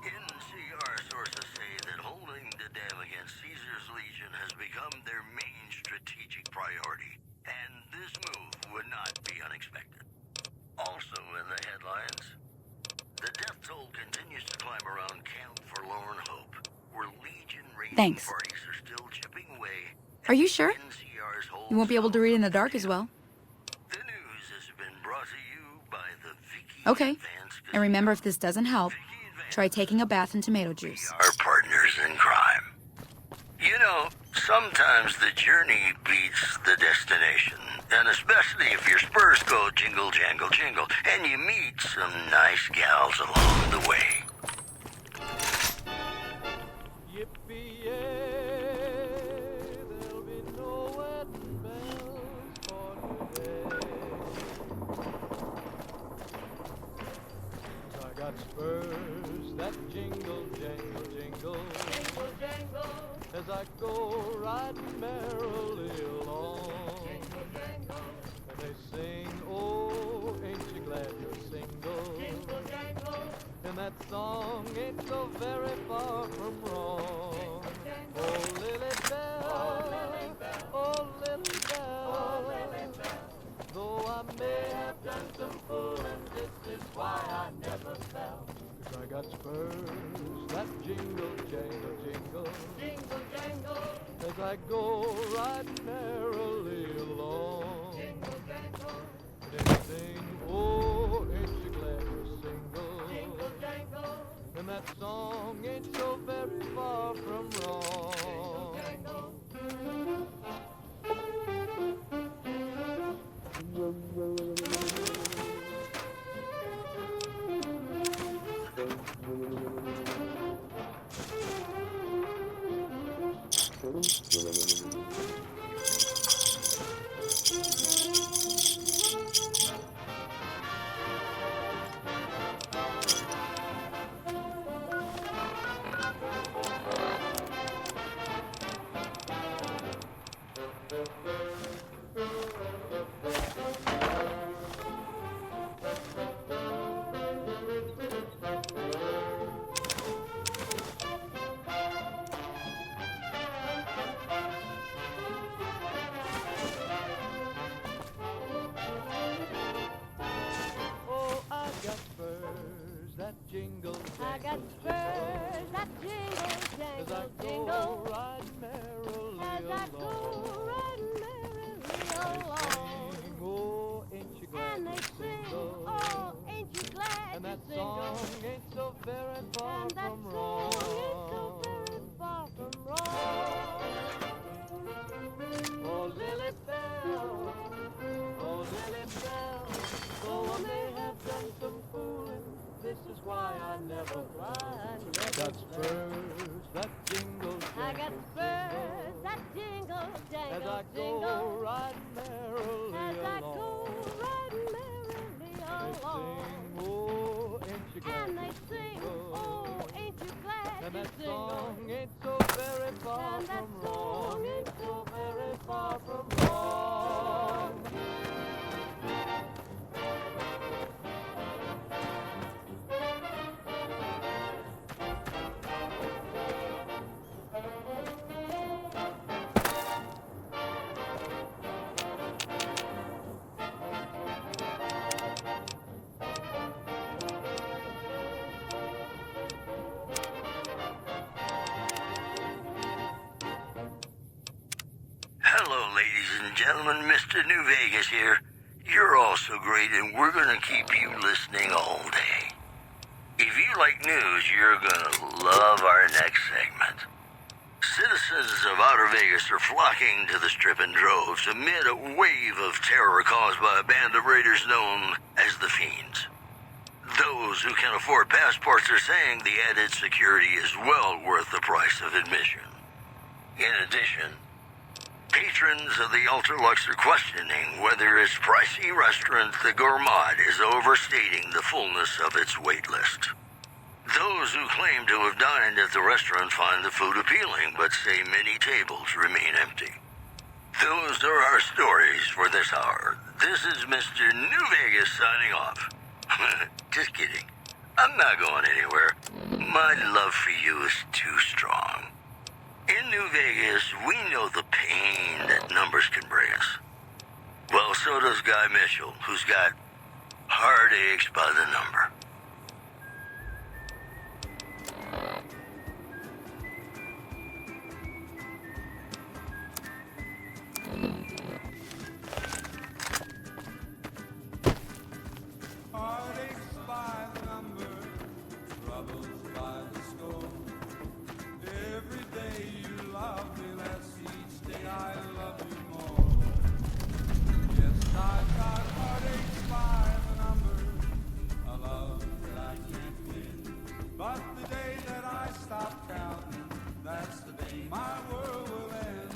NCR sources say that holding the dam against Caesar's Legion has become their main strategic priority, and this move would not be unexpected. Also in the headlines, the death toll continues to climb around Camp Forlorn Hope, where Legion raiding Thanks. parties are still chipping away. Are you sure? NCR's whole You won't be able to read in the dark as well. The news has been brought to you by the Vicky Okay. And remember, if this doesn't help, try taking a bath in tomato juice. our partners in crime. You know, sometimes the journey beats the destination, and especially if your spurs go jingle, jangle, jingle, and you meet some nice gals along the way. I got spurs that jingle, jangle, jingle, jingle, jangle, as I go riding merrily along. Jingle, jangle, and they sing, oh, ain't you glad you're single? Jingle, jangle, and that song ain't so very far from wrong. Oh, Lily Bell, oh, Lily Bell, oh, Lily Bell, oh, Lily Bell. Though I may have done some fooling, this is why I never fell. 'Cause I got spurs that jingle, jangle, jingle, jingle, jangle, as I go riding merrily along. Jingle, jangle, they sing, oh, ain't you glad you're single? Jingle, jangle, and that song ain't so very far from wrong. Jingle, jangle. jingle right merrily as I go right merrily along. And they sing, oh, ain't you glad And you that jingle? song ain't so very far And that from song wrong. ain't so very far from wrong. Hello, ladies and gentlemen. Mr. New Vegas here. You're all so great, and we're going to keep you listening all day. If you like news, you're going to love our next segment. Citizens of Outer Vegas are flocking to the Strip in droves amid a wave of terror caused by a band of raiders known as the Fiends. Those who can afford passports are saying the added security is well worth the price of admission. In addition, patrons of the Ultralux are questioning whether its pricey restaurant, the Gourmand, is overstating the fullness of its wait list. Those who claim to have dined at the restaurant find the food appealing, but say many tables remain empty. Those are our stories for this hour. This is Mr. New Vegas signing off. Just kidding. I'm not going anywhere. My love for you is too strong. In New Vegas, we know the pain that numbers can bring us. Well, so does Guy Mitchell, who's got heartaches by the number. Heartaches by the number, troubles by the score. Every day you love me less, each day I love you more. Yes, I've got heartaches by the number, a love that I can't win. But the day that I stop counting, that's the day my world will end.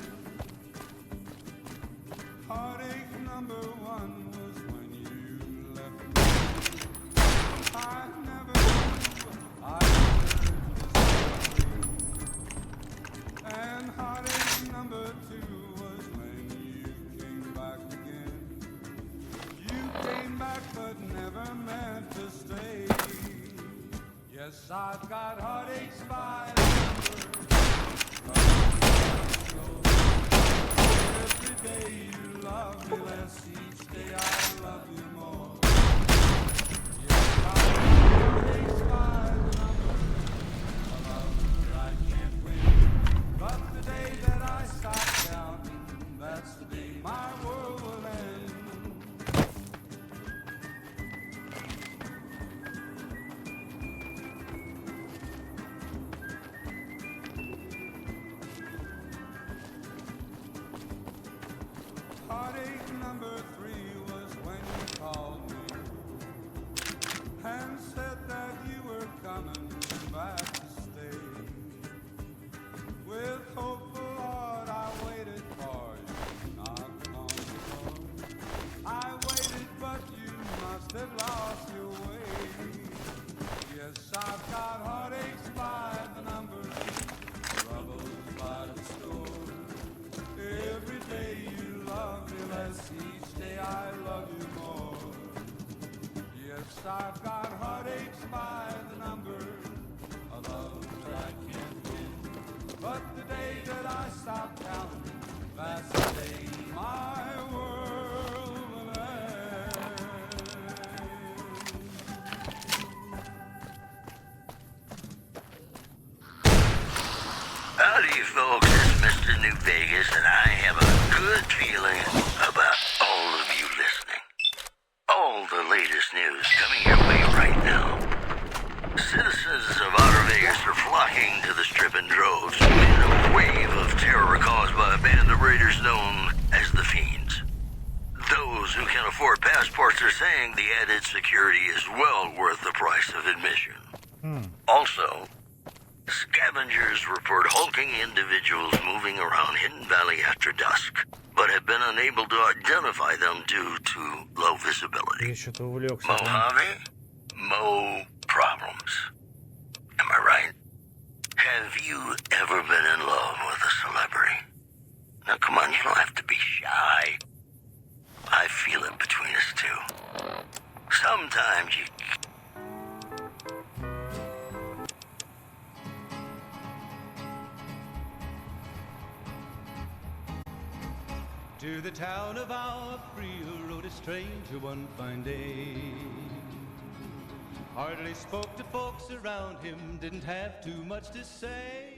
Heartache number one was when you left me. I never knew I and heartache number two was when you came back again. You came back but never meant to stay. Yes, I've got heartaches by the number. Every day you love me less, each day I love you more. Yes, I've got heartaches by the number. A love that I can't win. But the day that I stop counting, that's the day my world will end. Heartache number three was when you called me and said that you were coming back to stay. With hopeful heart I waited for you, knocked on the door. I waited but you must have lost your way. Yes, I've got heartaches by the number, troubles by the score. Every day you love me less, each day I love you more. Yes, I've got heartaches by the number, a love that I can't win. But the day that I stop counting, that's the day my world will end. Howdy, folks. It's Mr. New Vegas, and I have a good feeling about all of you listening. All the latest news coming your way right now. Citizens of Outer Vegas are flocking to the Strip in droves amid a wave of terror caused by a band of raiders known as the Fiends. Those who can afford passports are saying the added security is well worth the price of admission. Also, scavengers report hulking individuals moving around Hidden Valley after dusk, but have been unable to identify them due to low visibility. Mojave? Mo problems. Am I right? Have you ever been in love with a celebrity? Now, come on, you don't have to be shy. I feel it between us two. Sometimes you... To the town of our Priel rode a stranger one fine day. Hardly spoke to folks around him, didn't have too much to say.